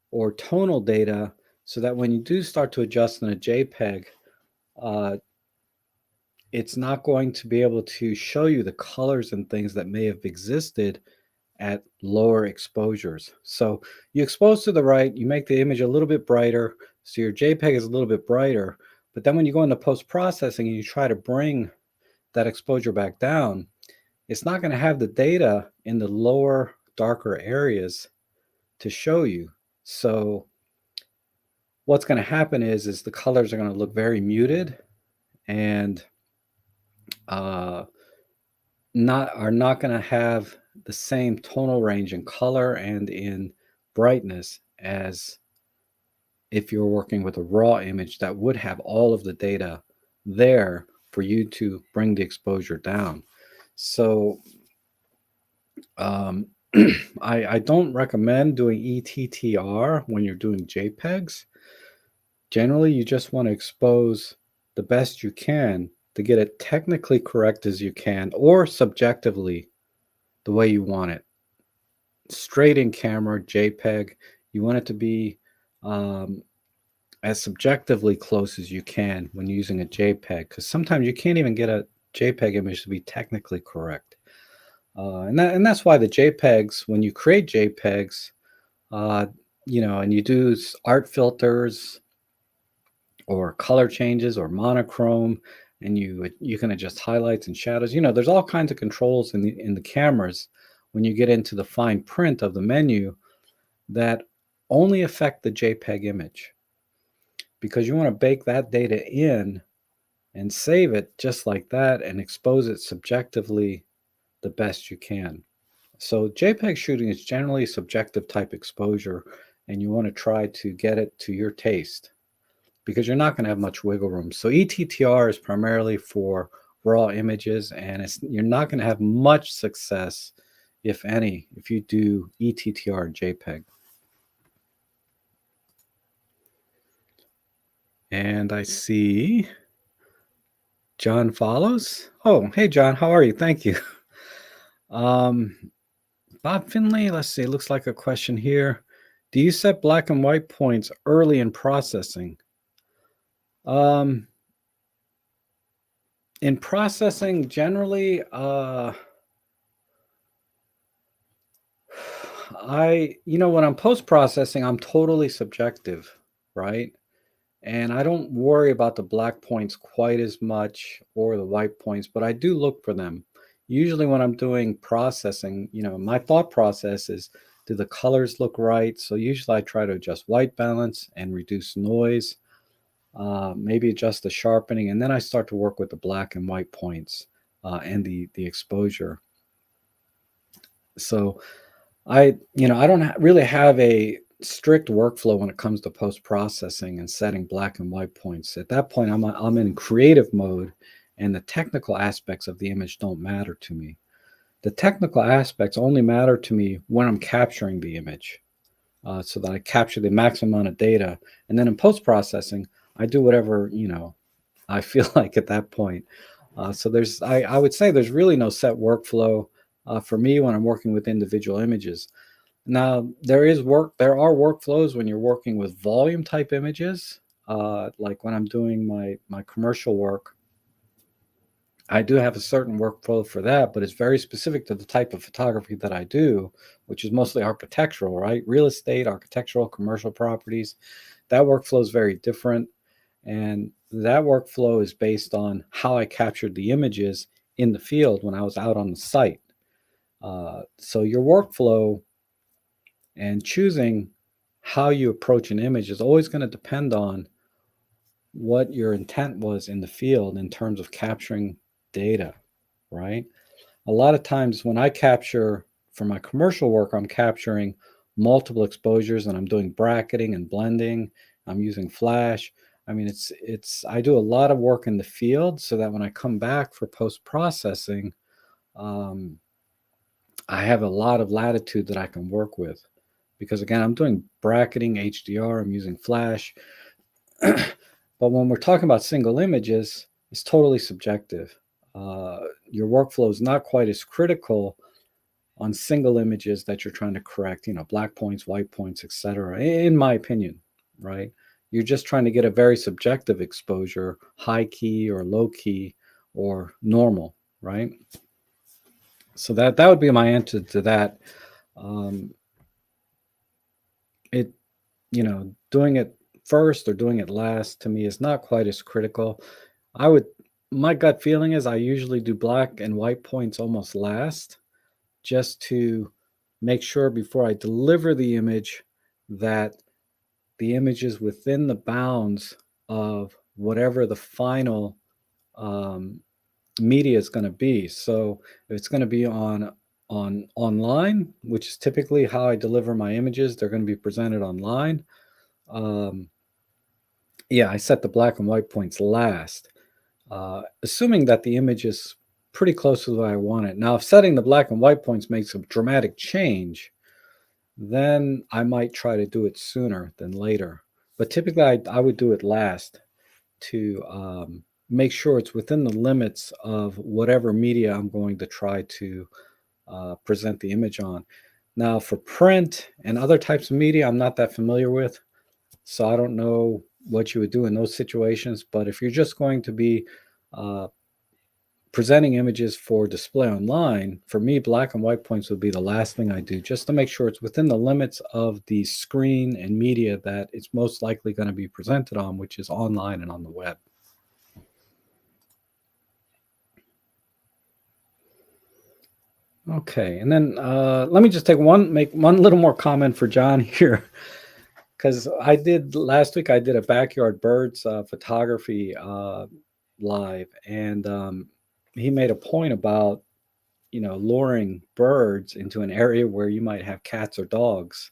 or tonal data, so that when you do start to adjust in a JPEG, it's not going to be able to show you the colors and things that may have existed at lower exposures. So you expose to the right, you make the image a little bit brighter, so your JPEG is a little bit brighter, but then when you go into post-processing and you try to bring that exposure back down, it's not going to have the data in the lower, darker areas to show you. So what's going to happen is the colors are going to look very muted and are not going to have the same tonal range in color and in brightness as if you're working with a raw image that would have all of the data there for you to bring the exposure down. So I don't recommend doing ETTR when you're doing JPEGs. Generally, you just want to expose the best you can to get it technically correct as you can, or subjectively the way you want it. Straight in camera, JPEG, you want it to be as subjectively close as you can when using a JPEG, because sometimes you can't even get a JPEG image to be technically correct. And that's why the JPEGs, when you create JPEGs, and you do art filters or color changes or monochrome, and you can adjust highlights and shadows. There's all kinds of controls in the cameras when you get into the fine print of the menu that only affect the JPEG image, because you want to bake that data in and save it just like that and expose it subjectively the best you can. So JPEG shooting is generally subjective type exposure, and you want to try to get it to your taste, because you're not going to have much wiggle room. So ETTR is primarily for raw images, and you're not going to have much success, if any, if you do ETTR and JPEG. And I see John follows. Oh, hey, John, how are you? Thank you. Bob Finley, let's see, looks like a question here. Do you set black and white points early in processing? In processing, generally, when I'm post-processing, I'm totally subjective, right? And I don't worry about the black points quite as much, or the white points, but I do look for them. Usually when I'm doing processing, my thought process is, do the colors look right? So usually I try to adjust white balance and reduce noise, maybe adjust the sharpening, and then I start to work with the black and white points and the exposure. So I don't really have a strict workflow when it comes to post-processing and setting black and white points. At that point, I'm in creative mode, and the technical aspects of the image don't matter to me. The technical aspects only matter to me when I'm capturing the image, so that I capture the maximum amount of data. And then in post-processing, I do whatever I feel like at that point. So I would say there's really no set workflow for me when I'm working with individual images. Now, there are workflows when you're working with volume type images, like when I'm doing my commercial work. I do have a certain workflow for that, but it's very specific to the type of photography that I do, which is mostly architectural, right? Real estate, architectural, commercial properties. That workflow is very different. And that workflow is based on how I captured the images in the field when I was out on the site. So your workflow and choosing how you approach an image is always going to depend on what your intent was in the field in terms of capturing data, right? A lot of times when I capture for my commercial work, I'm capturing multiple exposures and I'm doing bracketing and blending. I'm using flash. I mean, I do a lot of work in the field so that when I come back for post processing, um, I have a lot of latitude that I can work with. Because again, I'm doing bracketing, HDR, I'm using flash. But when we're talking about single images, it's totally subjective. Your workflow is not quite as critical on single images that you're trying to correct, black points, white points, etc. In my opinion, right? You're just trying to get a very subjective exposure, high key or low key or normal, right? So that would be my answer to that. Um, it doing it first or doing it last to me is not quite as critical. I would My gut feeling is I usually do black and white points almost last, just to make sure before I deliver the image that the image is within the bounds of whatever the final um, media is going to be. So if it's going to be on online, which is typically how I deliver my images, they're going to be presented online. Um, yeah, I set the black and white points last, assuming that the image is pretty close to the way I want it. Now, if setting the black and white points makes a dramatic change, then I might try to do it sooner than later. But typically, I would do it last to make sure it's within the limits of whatever media I'm going to try to present the image on. Now, for print and other types of media, I'm not that familiar with. So I don't know what you would do in those situations. But if you're just going to be uh, presenting images for display online, for me, black and white points would be the last thing I do, just to make sure it's within the limits of the screen and media that it's most likely going to be presented on, which is online and on the web. Okay, and then let me just make one little more comment for John here, because I did last week. I did a backyard birds photography live, and he made a point about luring birds into an area where you might have cats or dogs.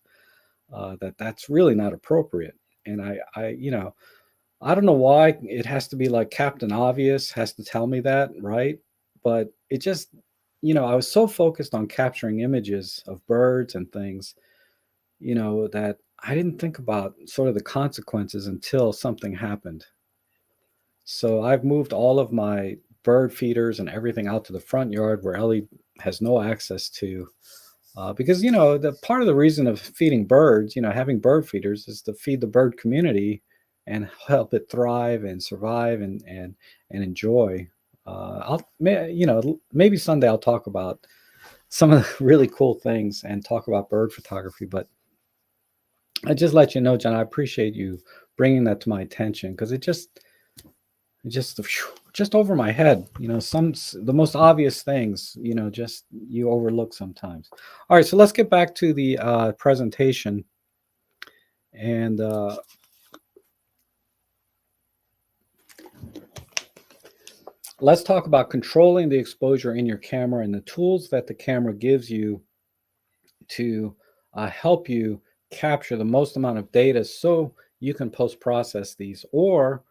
That's really not appropriate. And I don't know why it has to be like Captain Obvious has to tell me that, right? But it just, I was so focused on capturing images of birds and things, that I didn't think about sort of the consequences until something happened. So I've moved all of my bird feeders and everything out to the front yard where Ellie has no access to. Because the part of the reason of feeding birds, having bird feeders, is to feed the bird community and help it thrive and survive and enjoy. Maybe someday I'll talk about some of the really cool things and talk about bird photography. But I just let you know, John, I appreciate you bringing that to my attention, because it just over my head. The most obvious things, just you overlook sometimes. All right, so let's get back to the presentation, and let's talk about controlling the exposure in your camera and the tools that the camera gives you to help you capture the most amount of data so you can post process these, or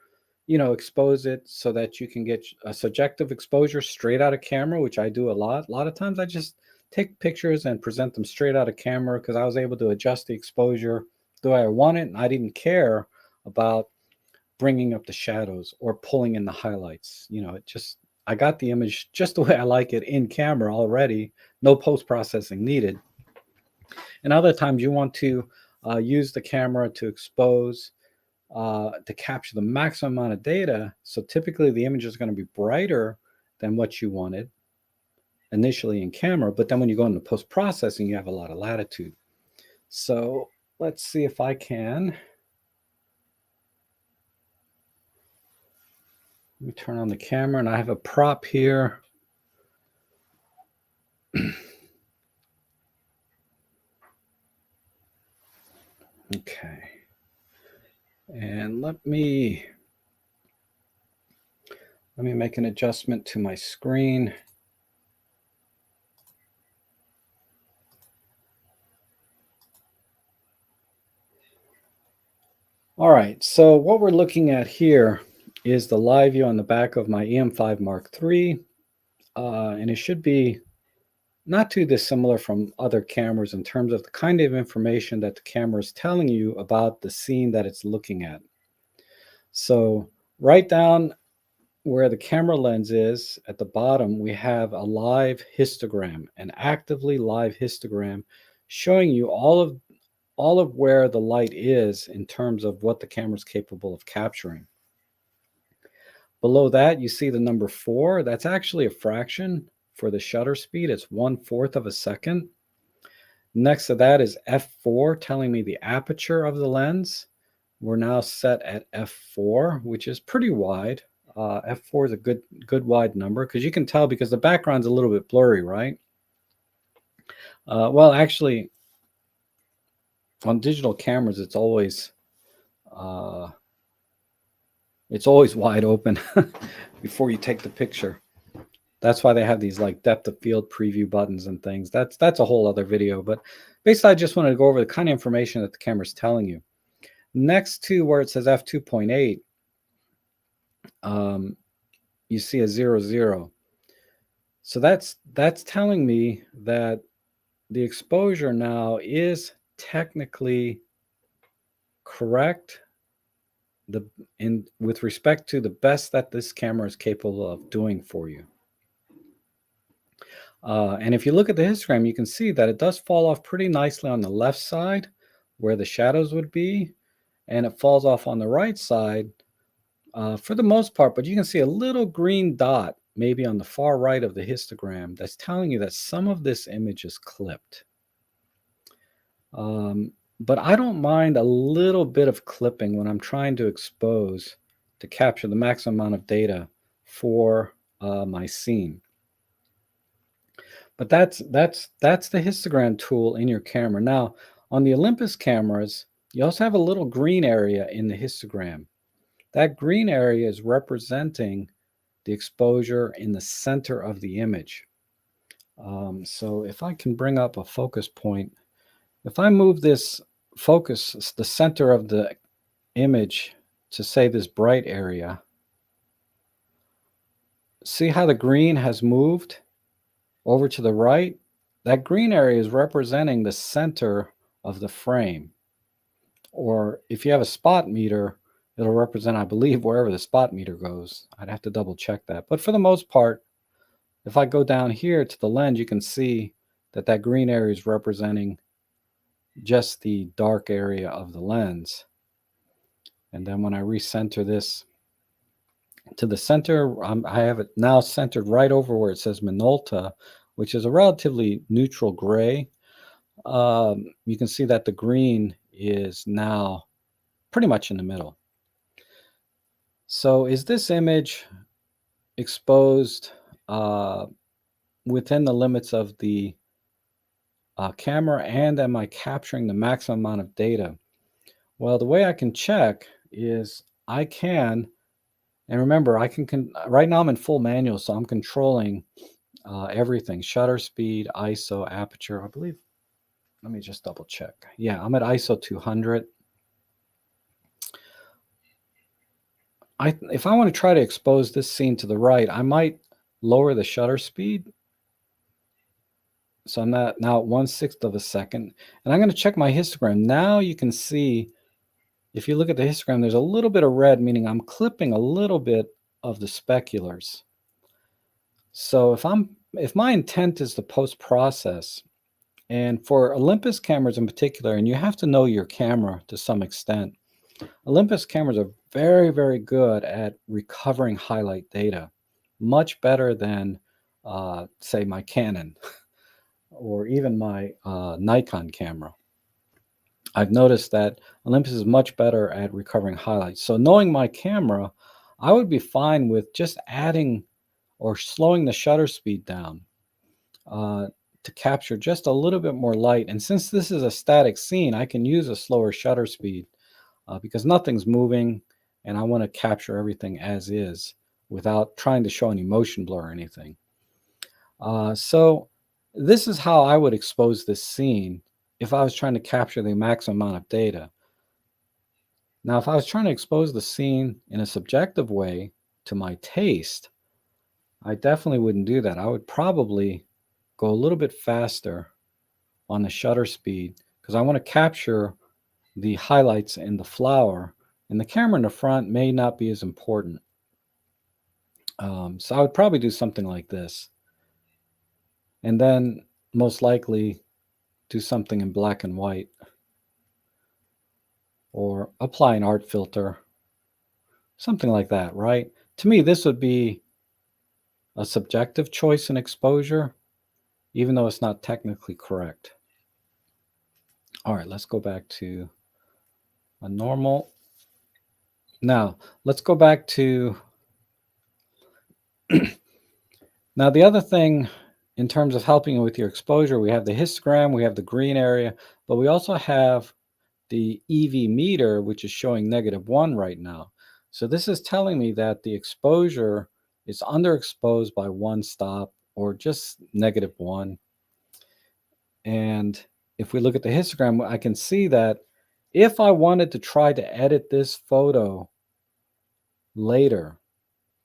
expose it so that you can get a subjective exposure straight out of camera, which I do a lot. A lot of times I just take pictures and present them straight out of camera because I was able to adjust the exposure the way I want it, and I didn't care about bringing up the shadows or pulling in the highlights. I got the image just the way I like it in camera already, no post processing needed. And other times you want to use the camera to expose, to capture the maximum amount of data. So typically the image is going to be brighter than what you wanted initially in camera, but then when you go into post processing, you have a lot of latitude. So let's see if I can. Let me turn on the camera, and I have a prop here. Okay. And let me Let me make an adjustment to my screen. All right, so what we're looking at here is the live view on the back of my EM5 Mark III, and it should be not too dissimilar from other cameras in terms of the kind of information that the camera is telling you about the scene that it's looking at. So right down where the camera lens is at the bottom, we have a live histogram, an actively live histogram showing you all of where the light is in terms of what the camera is capable of capturing. Below that, you see the number 4. That's actually a fraction for the shutter speed. It's 1/4 of a second. Next to that is f4, telling me the aperture of the lens. We're now set at f4, which is pretty wide. F4 is a good wide number because you can tell because the background's a little bit blurry, right? Well, actually, on digital cameras, it's always wide open before you take the picture. That's why they have these like depth of field preview buttons and things. That's a whole other video. But basically, I just wanted to go over the kind of information that the camera's telling you. Next to where it says f2.8, you see a 00. So that's telling me that the exposure now is technically correct with respect to the best that this camera is capable of doing for you. And if you look at the histogram, you can see that it does fall off pretty nicely on the left side where the shadows would be, and it falls off on the right side for the most part, but you can see a little green dot maybe on the far right of the histogram that's telling you that some of this image is clipped. But I don't mind a little bit of clipping when I'm trying to expose to capture the maximum amount of data for my scene. But that's the histogram tool in your camera. Now, on the Olympus cameras, you also have a little green area in the histogram. That green area is representing the exposure in the center of the image. So if I can bring up a focus point, if I move this focus, the center of the image to say this bright area, see how the green has moved over to the right? That green area is representing the center of the frame. Or if you have a spot meter, it'll represent, I believe, wherever the spot meter goes. I'd have to double check that. But for the most part, if I go down here to the lens, you can see that that green area is representing just the dark area of the lens. And then when I recenter this to the center, I have it now centered right over where it says Minolta, which is a relatively neutral gray. You can see that the green is now pretty much in the middle. So is this image exposed within the limits of the camera, and am I capturing the maximum amount of data? Well, the way I can check is I can, and remember, right now I'm in full manual, so I'm controlling everything, shutter speed, ISO, aperture, I believe. Let me just double check. Yeah, I'm at ISO 200. If I want to try to expose this scene to the right, I might lower the shutter speed. So I'm now at 1/6 of a second. And I'm going to check my histogram. Now you can see, if you look at the histogram, there's a little bit of red, meaning I'm clipping a little bit of the speculars. So if my intent is to post-process, and for Olympus cameras in particular, and you have to know your camera to some extent, Olympus cameras are very, very good at recovering highlight data, much better than, say, my Canon or even my Nikon camera. I've noticed that Olympus is much better at recovering highlights. So knowing my camera, I would be fine with just adding or slowing the shutter speed down to capture just a little bit more light. And since this is a static scene, I can use a slower shutter speed because nothing's moving and I want to capture everything as is without trying to show any motion blur or anything. So this is how I would expose this scene if I was trying to capture the maximum amount of data. Now, if I was trying to expose the scene in a subjective way to my taste, I definitely wouldn't do that. I would probably go a little bit faster on the shutter speed because I want to capture the highlights in the flower, and the camera in the front may not be as important. So I would probably do something like this. And then most likely do something in black and white or apply an art filter, something like that, right? To me, this would be a subjective choice in exposure, even though it's not technically correct. All right, let's go back to a normal. Now, let's go back to now the other thing in terms of helping you with your exposure, we have the histogram, we have the green area, but we also have the EV meter, which is showing -1 right now. So this is telling me that the exposure is underexposed by 1 stop or just -1. And if we look at the histogram, I can see that if I wanted to try to edit this photo later,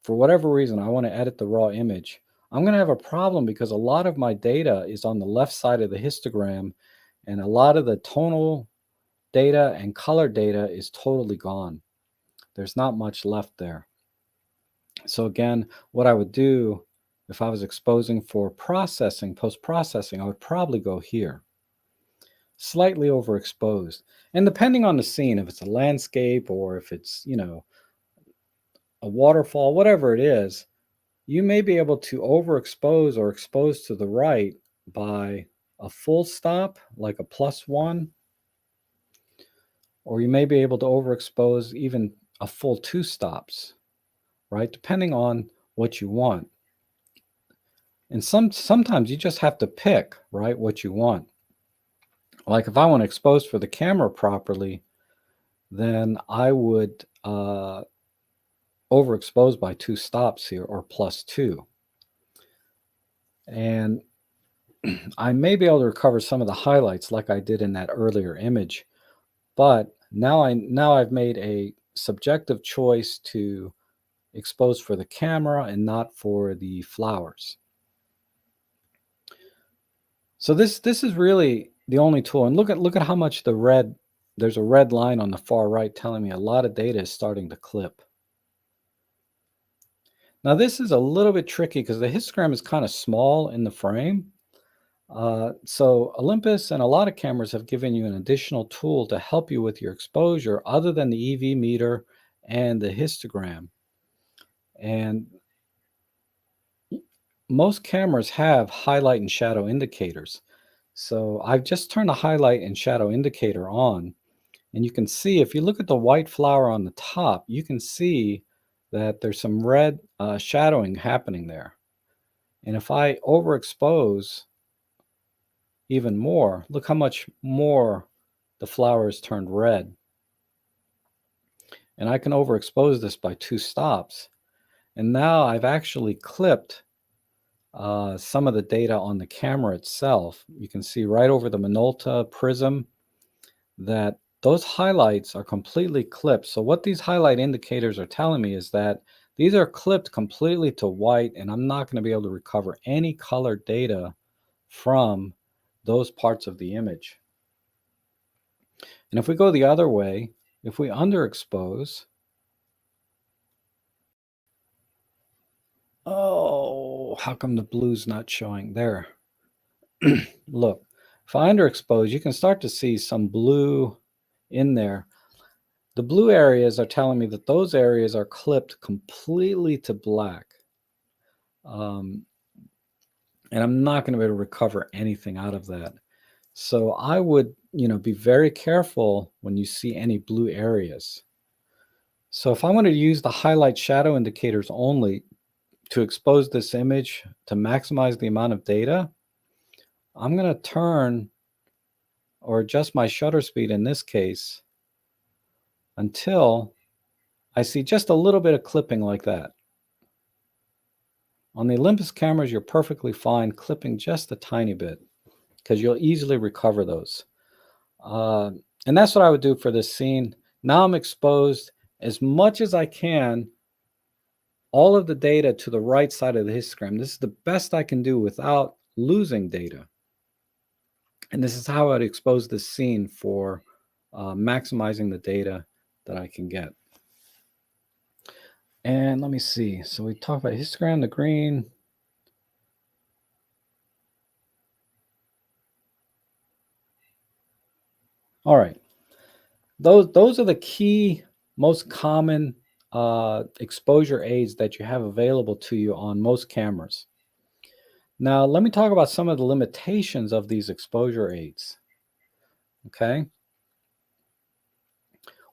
for whatever reason, I want to edit the raw image, I'm going to have a problem because a lot of my data is on the left side of the histogram, and a lot of the tonal data and color data is totally gone. There's not much left there. So again, what I would do if I was exposing for processing, post-processing, I would probably go here. Slightly overexposed. And depending on the scene, if it's a landscape or if it's, a waterfall, whatever it is, you may be able to overexpose or expose to the right by a full stop, like a +1, or you may be able to overexpose even a full 2 stops, right? Depending on what you want. And sometimes you just have to pick, right, what you want. Like if I want to expose for the camera properly, then I would overexpose by 2 stops here, or +2. And I may be able to recover some of the highlights like I did in that earlier image, but now I've made a subjective choice to expose for the camera and not for the flowers. So this is really the only tool. And look at how much there's a red line on the far right telling me a lot of data is starting to clip. Now this is a little bit tricky because the histogram is kind of small in the frame. So Olympus and a lot of cameras have given you an additional tool to help you with your exposure other than the EV meter and the histogram. And most cameras have highlight and shadow indicators. So I've just turned the highlight and shadow indicator on. And you can see, if you look at the white flower on the top, you can see that there's some red shadowing happening there. And if I overexpose even more, look how much more the flower is turned red. And I can overexpose this by 2 stops. And now I've actually clipped some of the data on the camera itself. You can see right over the Minolta prism that those highlights are completely clipped. So what these highlight indicators are telling me is that these are clipped completely to white, and I'm not going to be able to recover any color data from those parts of the image. And if we go the other way, if we underexpose, oh, how come the blue's not showing there? Look, if I underexpose, you can start to see some blue in there. The blue areas are telling me that those areas are clipped completely to black. And I'm not going to be able to recover anything out of that. So I would, be very careful when you see any blue areas. So if I wanted to use the highlight shadow indicators only to expose this image to maximize the amount of data, I'm going to turn or adjust my shutter speed in this case until I see just a little bit of clipping like that. On the Olympus cameras, you're perfectly fine clipping just a tiny bit because you'll easily recover those. And that's what I would do for this scene. Now I'm exposed as much as I can all of the data to the right side of the histogram. This is the best I can do without losing data. And this is how I'd expose this scene for maximizing the data that I can get. And let me see. So we talked about histogram, the green. All right. Those are the key, most common exposure aids that you have available to you on most cameras. Now, let me talk about some of the limitations of these exposure aids. Okay.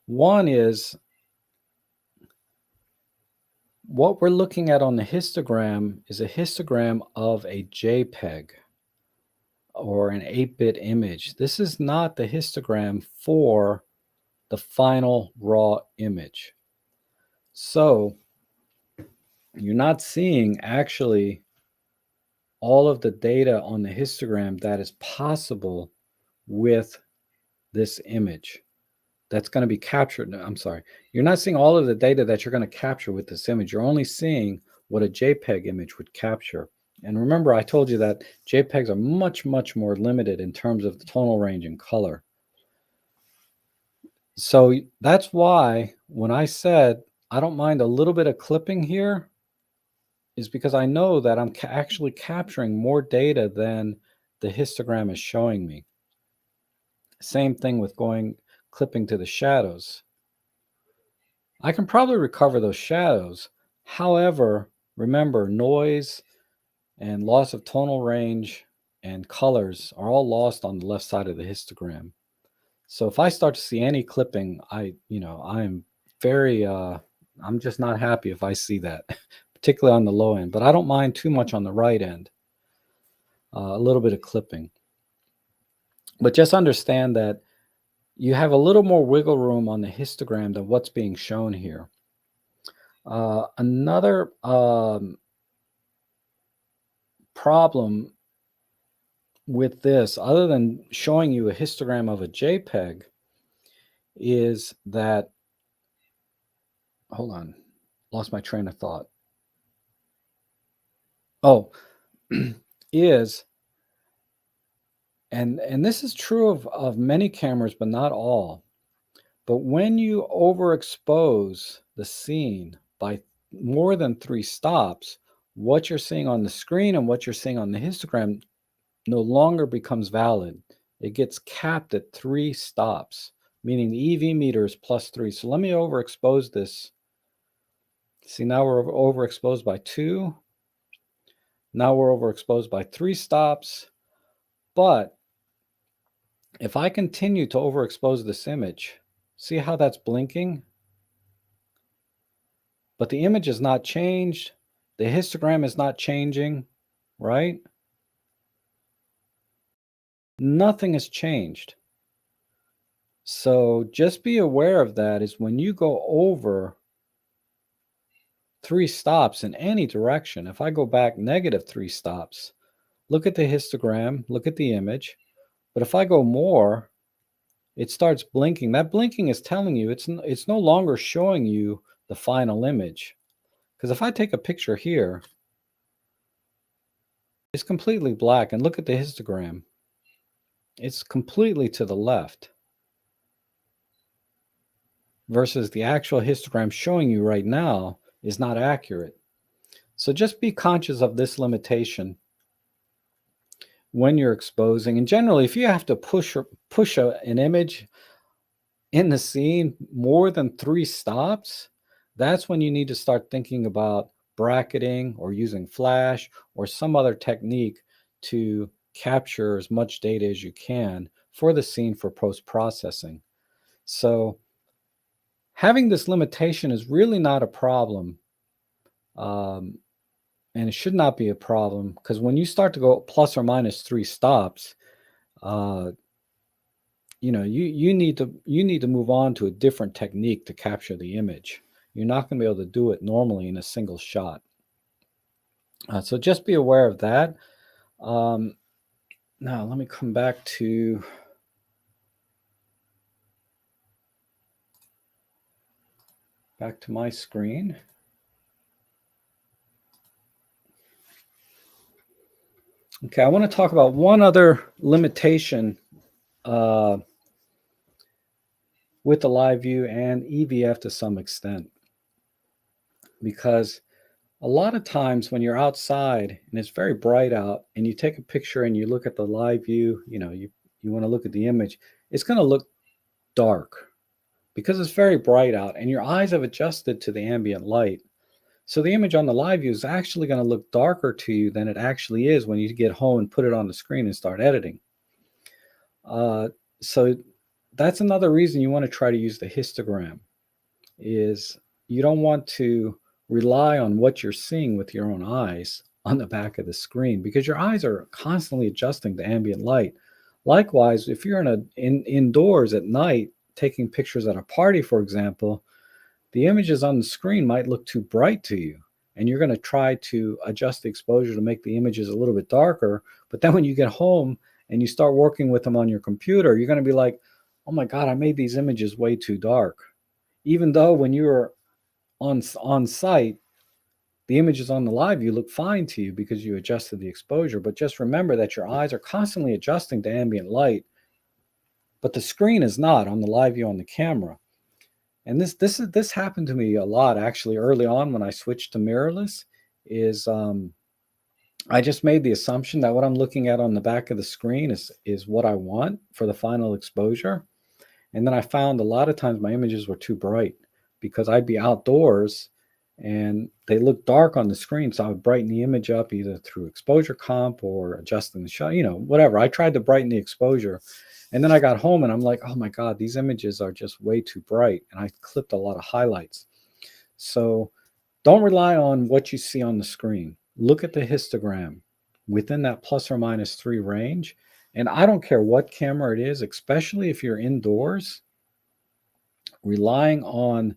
One is what we're looking at on the histogram is a histogram of a JPEG or an 8-bit image. This is not the histogram for the final raw image. So you're not seeing actually all of the data on the histogram that is possible with this image that's going to be captured. No, I'm sorry. You're not seeing all of the data that you're going to capture with this image. You're only seeing what a JPEG image would capture. And remember, I told you that JPEGs are much, much more limited in terms of the tonal range and color. So that's why when I said I don't mind a little bit of clipping here, is because I know that I'm actually capturing more data than the histogram is showing me. Same thing with clipping to the shadows. I can probably recover those shadows. However, remember, noise and loss of tonal range and colors are all lost on the left side of the histogram. So if I start to see any clipping, I'm very, I'm just not happy if I see that, particularly on the low end, but I don't mind too much on the right end, a little bit of clipping. But just understand that you have a little more wiggle room on the histogram than what's being shown here. Another problem with this, other than showing you a histogram of a JPEG, is that, hold on, lost my train of thought. Oh, is, and this is true of many cameras, but not all. But when you overexpose the scene by more than 3 stops, what you're seeing on the screen and what you're seeing on the histogram no longer becomes valid. It gets capped at 3 stops, meaning the EV meter is +3. So let me overexpose this. See, now we're overexposed by 2. Now we're overexposed by 3 stops. But if I continue to overexpose this image, see how that's blinking? But the image is not changed. The histogram is not changing, right? Nothing has changed. So just be aware of that, is when you go over 3 stops in any direction. If I go back -3 stops, look at the histogram, look at the image. But if I go more, it starts blinking. That blinking is telling you it's no longer showing you the final image. Because if I take a picture here, it's completely black. And look at the histogram. It's completely to the left. Versus the actual histogram showing you right now is not accurate. So just be conscious of this limitation when you're exposing. And generally, if you have to push an image in the scene more than 3 stops, that's when you need to start thinking about bracketing or using flash or some other technique to capture as much data as you can for the scene for post-processing. So having this limitation is really not a problem. And it should not be a problem, because when you start to go plus or minus 3 stops, you need to move on to a different technique to capture the image. You're not going to be able to do it normally in a single shot. So just be aware of that. Um, Now let me come back to my screen. Okay, I want to talk about one other limitation uh, with the live view and EVF to some extent, because a lot of times when you're outside and it's very bright out and you take a picture and you look at the live view, you want to look at the image, it's going to look dark because it's very bright out and your eyes have adjusted to the ambient light. So the image on the live view is actually going to look darker to you than it actually is when you get home and put it on the screen and start editing. So that's another reason you want to try to use the histogram, is you don't want to rely on what you're seeing with your own eyes on the back of the screen, because your eyes are constantly adjusting to ambient light. Likewise, if you're indoors at night taking pictures at a party, for example, the images on the screen might look too bright to you, and you're going to try to adjust the exposure to make the images a little bit darker. But then when you get home and you start working with them on your computer, you're going to be like, oh my God, I made these images way too dark. Even though when you were on site, the images on the live view look fine to you because you adjusted the exposure. But just remember that your eyes are constantly adjusting to ambient light, but the screen is not on the live view on the camera. And this happened to me a lot actually early on when I switched to mirrorless. Is I just made the assumption that what I'm looking at on the back of the screen is what I want for the final exposure. And then I found a lot of times my images were too bright because I'd be outdoors and they look dark on the screen. So I would brighten the image up either through exposure comp or adjusting the shot, whatever. I tried to brighten the exposure. And then I got home and I'm like, oh my God, these images are just way too bright. And I clipped a lot of highlights. So don't rely on what you see on the screen. Look at the histogram within that ±3 range. And I don't care what camera it is, especially if you're indoors, relying on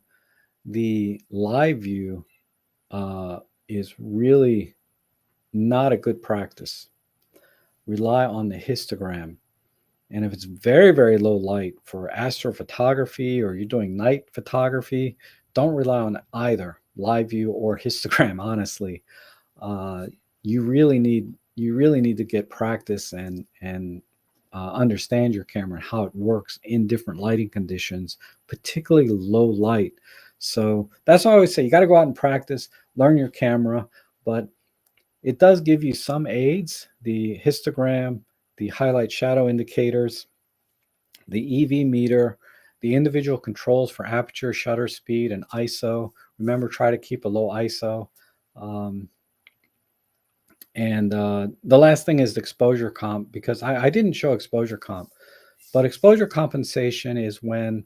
the live view is really not a good practice. Rely on the histogram. And if it's very, very low light for astrophotography or you're doing night photography, don't rely on either live view or histogram, honestly. You really need to get practice and understand your camera and how it works in different lighting conditions, particularly low light. So that's why I always say you got to go out and practice, learn your camera, but it does give you some aids: the histogram, the highlight shadow indicators, the EV meter, the individual controls for aperture, shutter speed, and ISO. Remember, try to keep a low ISO. Um, and the last thing is exposure comp, because I didn't show exposure comp, but exposure compensation is when,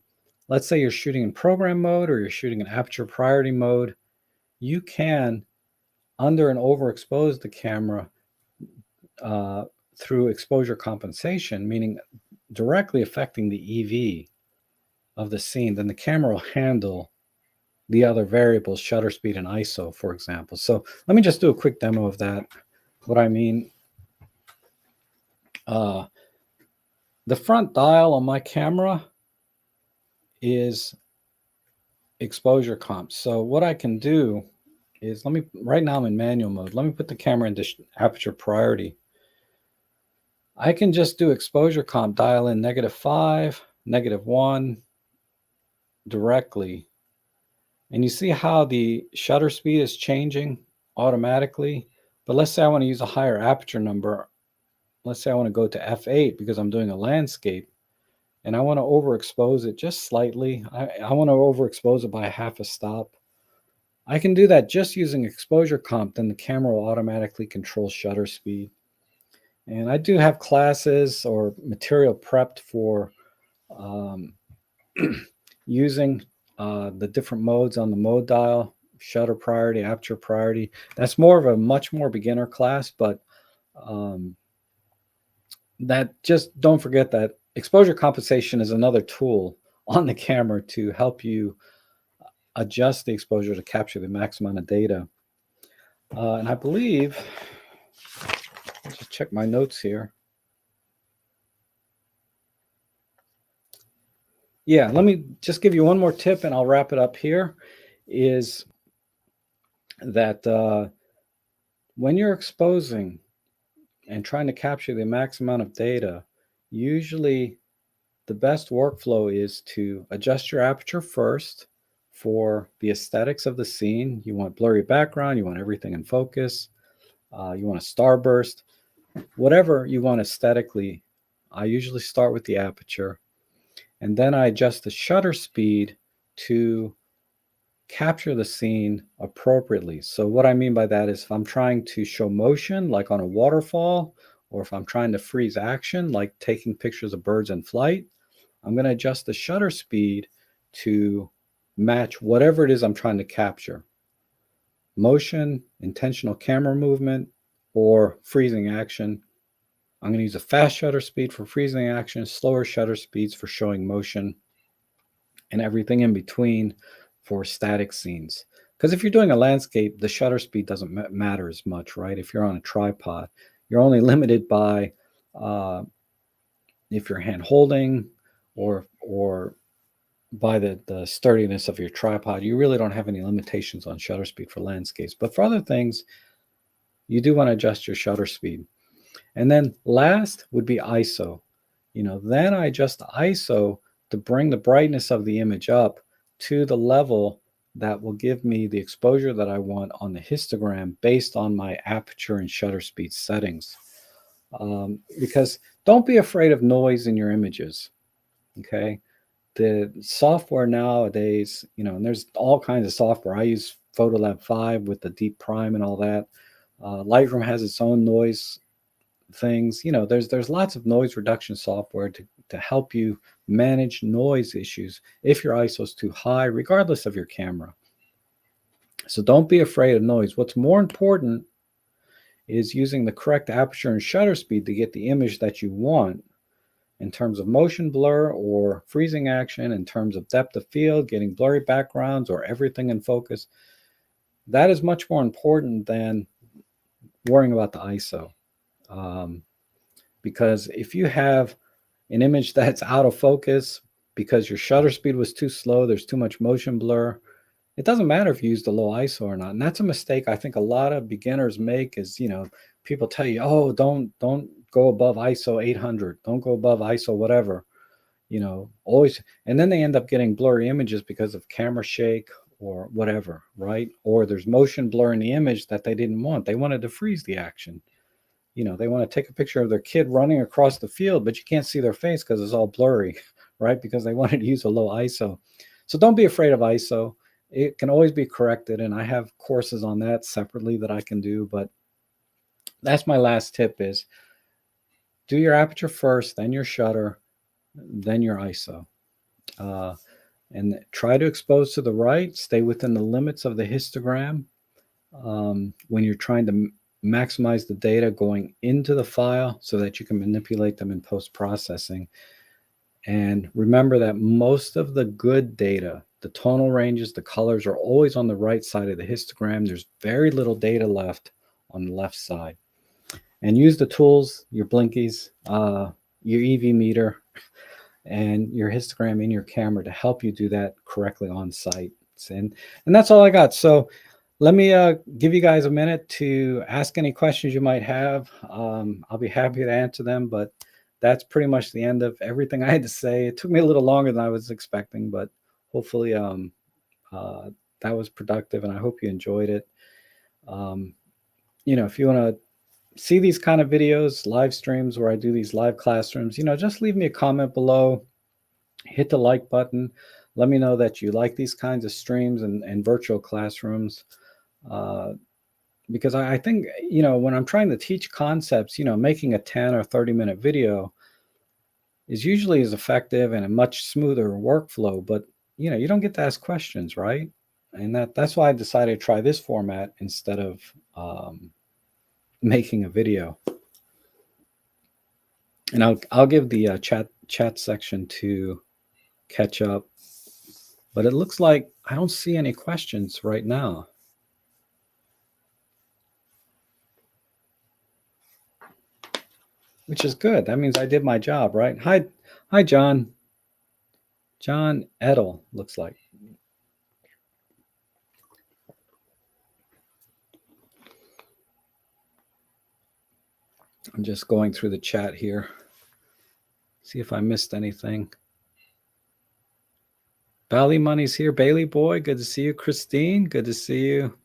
let's say you're shooting in program mode or you're shooting in aperture priority mode, you can under and overexpose the camera uh, through exposure compensation, meaning directly affecting the EV of the scene. Then the camera will handle the other variables, shutter speed and ISO, for example. So let me just do a quick demo of that. What I mean, uh, the front dial on my camera is exposure comp. So what I can do is, right now I'm in manual mode. Let me put the camera into aperture priority. I can just do exposure comp, dial in -5, -1 directly. And you see how the shutter speed is changing automatically. But let's say I want to use a higher aperture number. Let's say I want to go to f8 because I'm doing a landscape and I want to overexpose it just slightly. I want to overexpose it by half a stop. I can do that just using exposure comp. Then the camera will automatically control shutter speed. And I do have classes or material prepped for using the different modes on the mode dial: shutter priority, aperture priority. That's more of a much more beginner class, but that just don't forget that exposure compensation is another tool on the camera to help you adjust the exposure to capture the maximum amount of data. And I believe, let's just check my notes here. Yeah, let me just give you one more tip and I'll wrap it up here, is that when you're exposing and trying to capture the max amount of data, usually the best workflow is to adjust your aperture first for the aesthetics of the scene. You want blurry background, you want everything in focus, you want a starburst, whatever you want aesthetically. I usually start with the aperture and then I adjust the shutter speed to capture the scene appropriately. So what I mean by that is if I'm trying to show motion, like on a waterfall, or if I'm trying to freeze action, like taking pictures of birds in flight, I'm going to adjust the shutter speed to match whatever it is I'm trying to capture. Motion, intentional camera movement, or freezing action. I'm going to use a fast shutter speed for freezing action, slower shutter speeds for showing motion, and everything in between for static scenes. Because if you're doing a landscape, the shutter speed doesn't matter as much, right? If you're on a tripod, you're only limited by if you're hand holding or by the sturdiness of your tripod. You really don't have any limitations on shutter speed for landscapes. But for other things, you do want to adjust your shutter speed. And then last would be ISO. Then I adjust the ISO to bring the brightness of the image up to the level that will give me the exposure that I want on the histogram based on my aperture and shutter speed settings. Because don't be afraid of noise in your images, okay? The software nowadays, and there's all kinds of software. I use Photolab 5 with the deep prime and all that. Lightroom has its own noise things. There's lots of noise reduction software to help you manage noise issues if your ISO is too high, regardless of your camera. So don't be afraid of noise. What's more important is using the correct aperture and shutter speed to get the image that you want in terms of motion blur or freezing action, in terms of depth of field, getting blurry backgrounds or everything in focus. That is much more important than worrying about the ISO. Because if you have an image that's out of focus because your shutter speed was too slow, there's too much motion blur, it doesn't matter if you used a low ISO or not. And that's a mistake I think a lot of beginners make is, people tell you, oh, don't go above ISO 800, don't go above ISO whatever, always. And then they end up getting blurry images because of camera shake or whatever, right? Or there's motion blur in the image that they didn't want. They wanted to freeze the action. They want to take a picture of their kid running across the field, but you can't see their face because it's all blurry, right? Because they wanted to use a low ISO. So don't be afraid of ISO. It can always be corrected, and I have courses on that separately that I can do. But that's my last tip: is do your aperture first, then your shutter, then your ISO. And try to expose to the right. Stay within the limits of the histogram. When you're trying to maximize the data going into the file so that you can manipulate them in post-processing. And remember that most of the good data, the tonal ranges, the colors are always on the right side of the histogram. There's very little data left on the left side. And use the tools, your blinkies, your EV meter, and your histogram in your camera to help you do that correctly on site. And that's all I got. So let me give you guys a minute to ask any questions you might have. I'll be happy to answer them, but that's pretty much the end of everything I had to say. It took me a little longer than I was expecting, but hopefully that was productive, and I hope you enjoyed it. If you want to see these kind of videos, live streams where I do these live classrooms, just leave me a comment below, hit the like button. Let me know that you like these kinds of streams and virtual classrooms. Because I think, when I'm trying to teach concepts, making a 10 or 30-minute video is usually as effective and a much smoother workflow, but you don't get to ask questions, right? And that's why I decided to try this format instead of making a video. And I'll give the chat section to catch up, but it looks like I don't see any questions right now. which is good. That means I did my job, right? Hi, John. John Edel looks like. I'm just going through the chat here. See if I missed anything. Bally Money's here. Bailey Boy, good to see you. Christine, good to see you.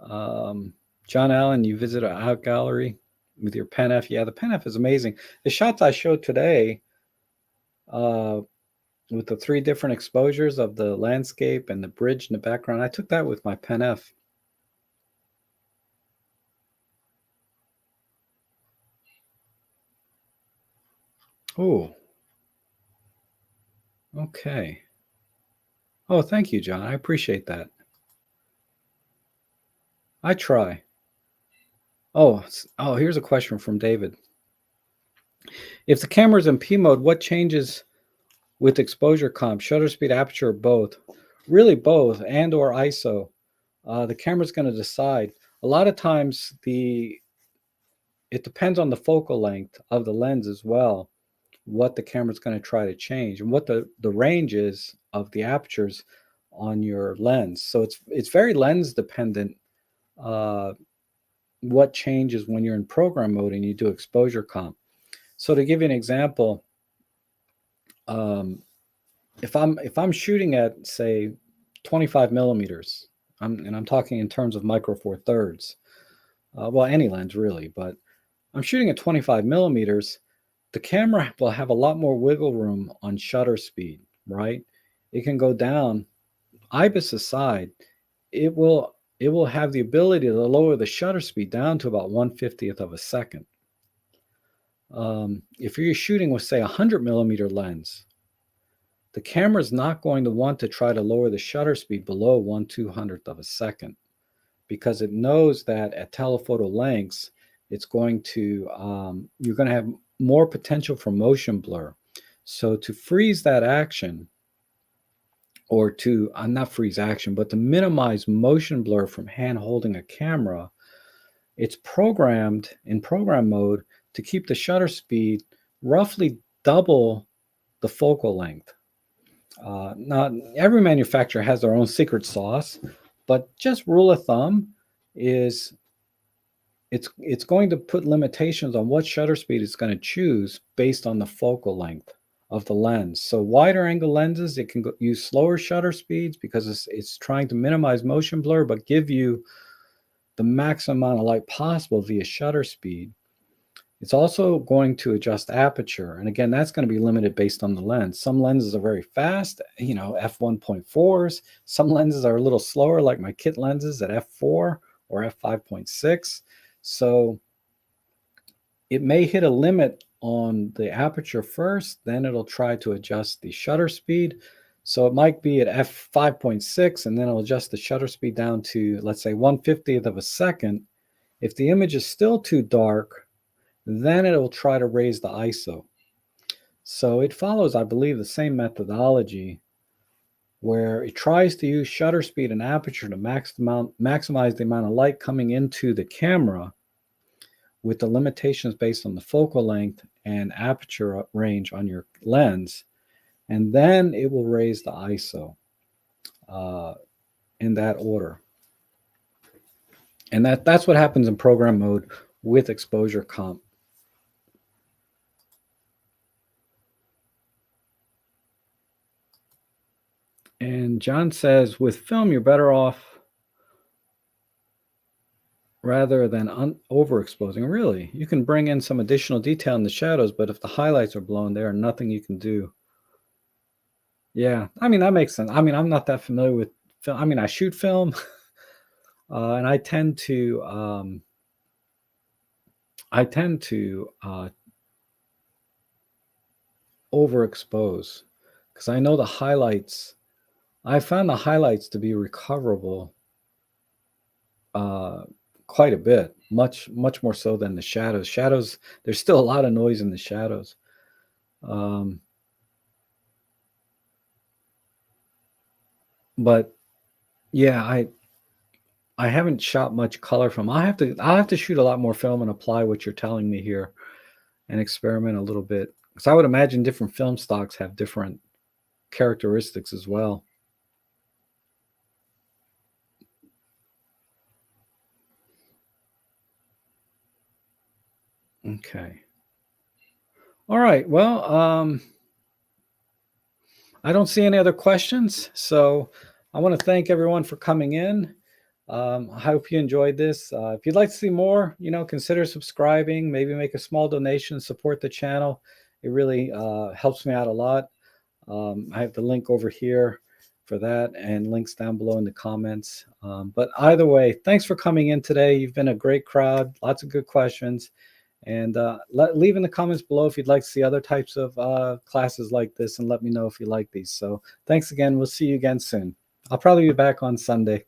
John Allen, you visited our art gallery with your Pen F. Yeah, the Pen F is amazing. The shots I showed today with the 3 different exposures of the landscape and the bridge in the background, I took that with my Pen F. Oh, okay. Oh, thank you, John. I appreciate that. I try. Oh, here's a question from David. If the camera's in P mode, what changes with exposure comp, shutter speed, aperture, both? Really both, and or ISO. The camera's going to decide. A lot of times it depends on the focal length of the lens as well, what the camera's going to try to change and what the range is of the apertures on your lens. So it's very lens dependent what changes when you're in program mode and you do exposure comp. So to give you an example, if I'm shooting at say 25 millimeters, I'm talking in terms of micro four thirds, well, any lens really, but I'm shooting at 25 millimeters, the camera will have a lot more wiggle room on shutter speed, right? It can go down, IBIS aside, it will have the ability to lower the shutter speed down to about 1/50th of a second. If you're shooting with, say, a 100 millimeter lens, the camera is not going to want to try to lower the shutter speed below 1/200th of a second because it knows that at telephoto lengths, it's going to you're going to have more potential for motion blur. So to freeze that action, or to not freeze action, but to minimize motion blur from hand holding a camera, it's programmed in program mode to keep the shutter speed roughly double the focal length. Not every manufacturer has their own secret sauce, but just rule of thumb is it's going to put limitations on what shutter speed it's going to choose based on the focal length of the lens. So wider angle lenses, it can use slower shutter speeds because it's trying to minimize motion blur, but give you the maximum amount of light possible via shutter speed. It's also going to adjust aperture. And again, that's going to be limited based on the lens. Some lenses are very fast, f1.4s. Some lenses are a little slower, like my kit lenses at f4 or f5.6. So it may hit a limit on the aperture first, then it'll try to adjust the shutter speed. So it might be at f5.6, and then it'll adjust the shutter speed down to, let's say, 1/50th of a second. If the image is still too dark, then it will try to raise the ISO. So it follows, I believe, the same methodology where it tries to use shutter speed and aperture to maximize the amount of light coming into the camera with the limitations based on the focal length and aperture range on your lens. And then it will raise the ISO in that order. And that's what happens in program mode with exposure comp. And John says, with film, you're better off rather than overexposing. Really, you can bring in some additional detail in the shadows, but if the highlights are blown, there are nothing you can do. Yeah, I mean, that makes sense. I mean, I'm not that familiar with film. I mean, I shoot film, and I tend to overexpose because I know the highlights. I found the highlights to be recoverable quite a bit, much more so than the shadows. Shadows, there's still a lot of noise in the shadows. But yeah, I haven't shot much color film. I'll have to shoot a lot more film and apply what you're telling me here. and experiment a little bit. Because I would imagine different film stocks have different characteristics as well. Okay. All right. Well, I don't see any other questions. So I want to thank everyone for coming in. I hope you enjoyed this. If you'd like to see more, consider subscribing, maybe make a small donation, support the channel. It really helps me out a lot. I have the link over here for that and links down below in the comments. But either way, thanks for coming in today. You've been a great crowd, lots of good questions. And leave in the comments below if you'd like to see other types of classes like this, and let me know if you like these. So thanks again. We'll see you again soon. I'll probably be back on Sunday.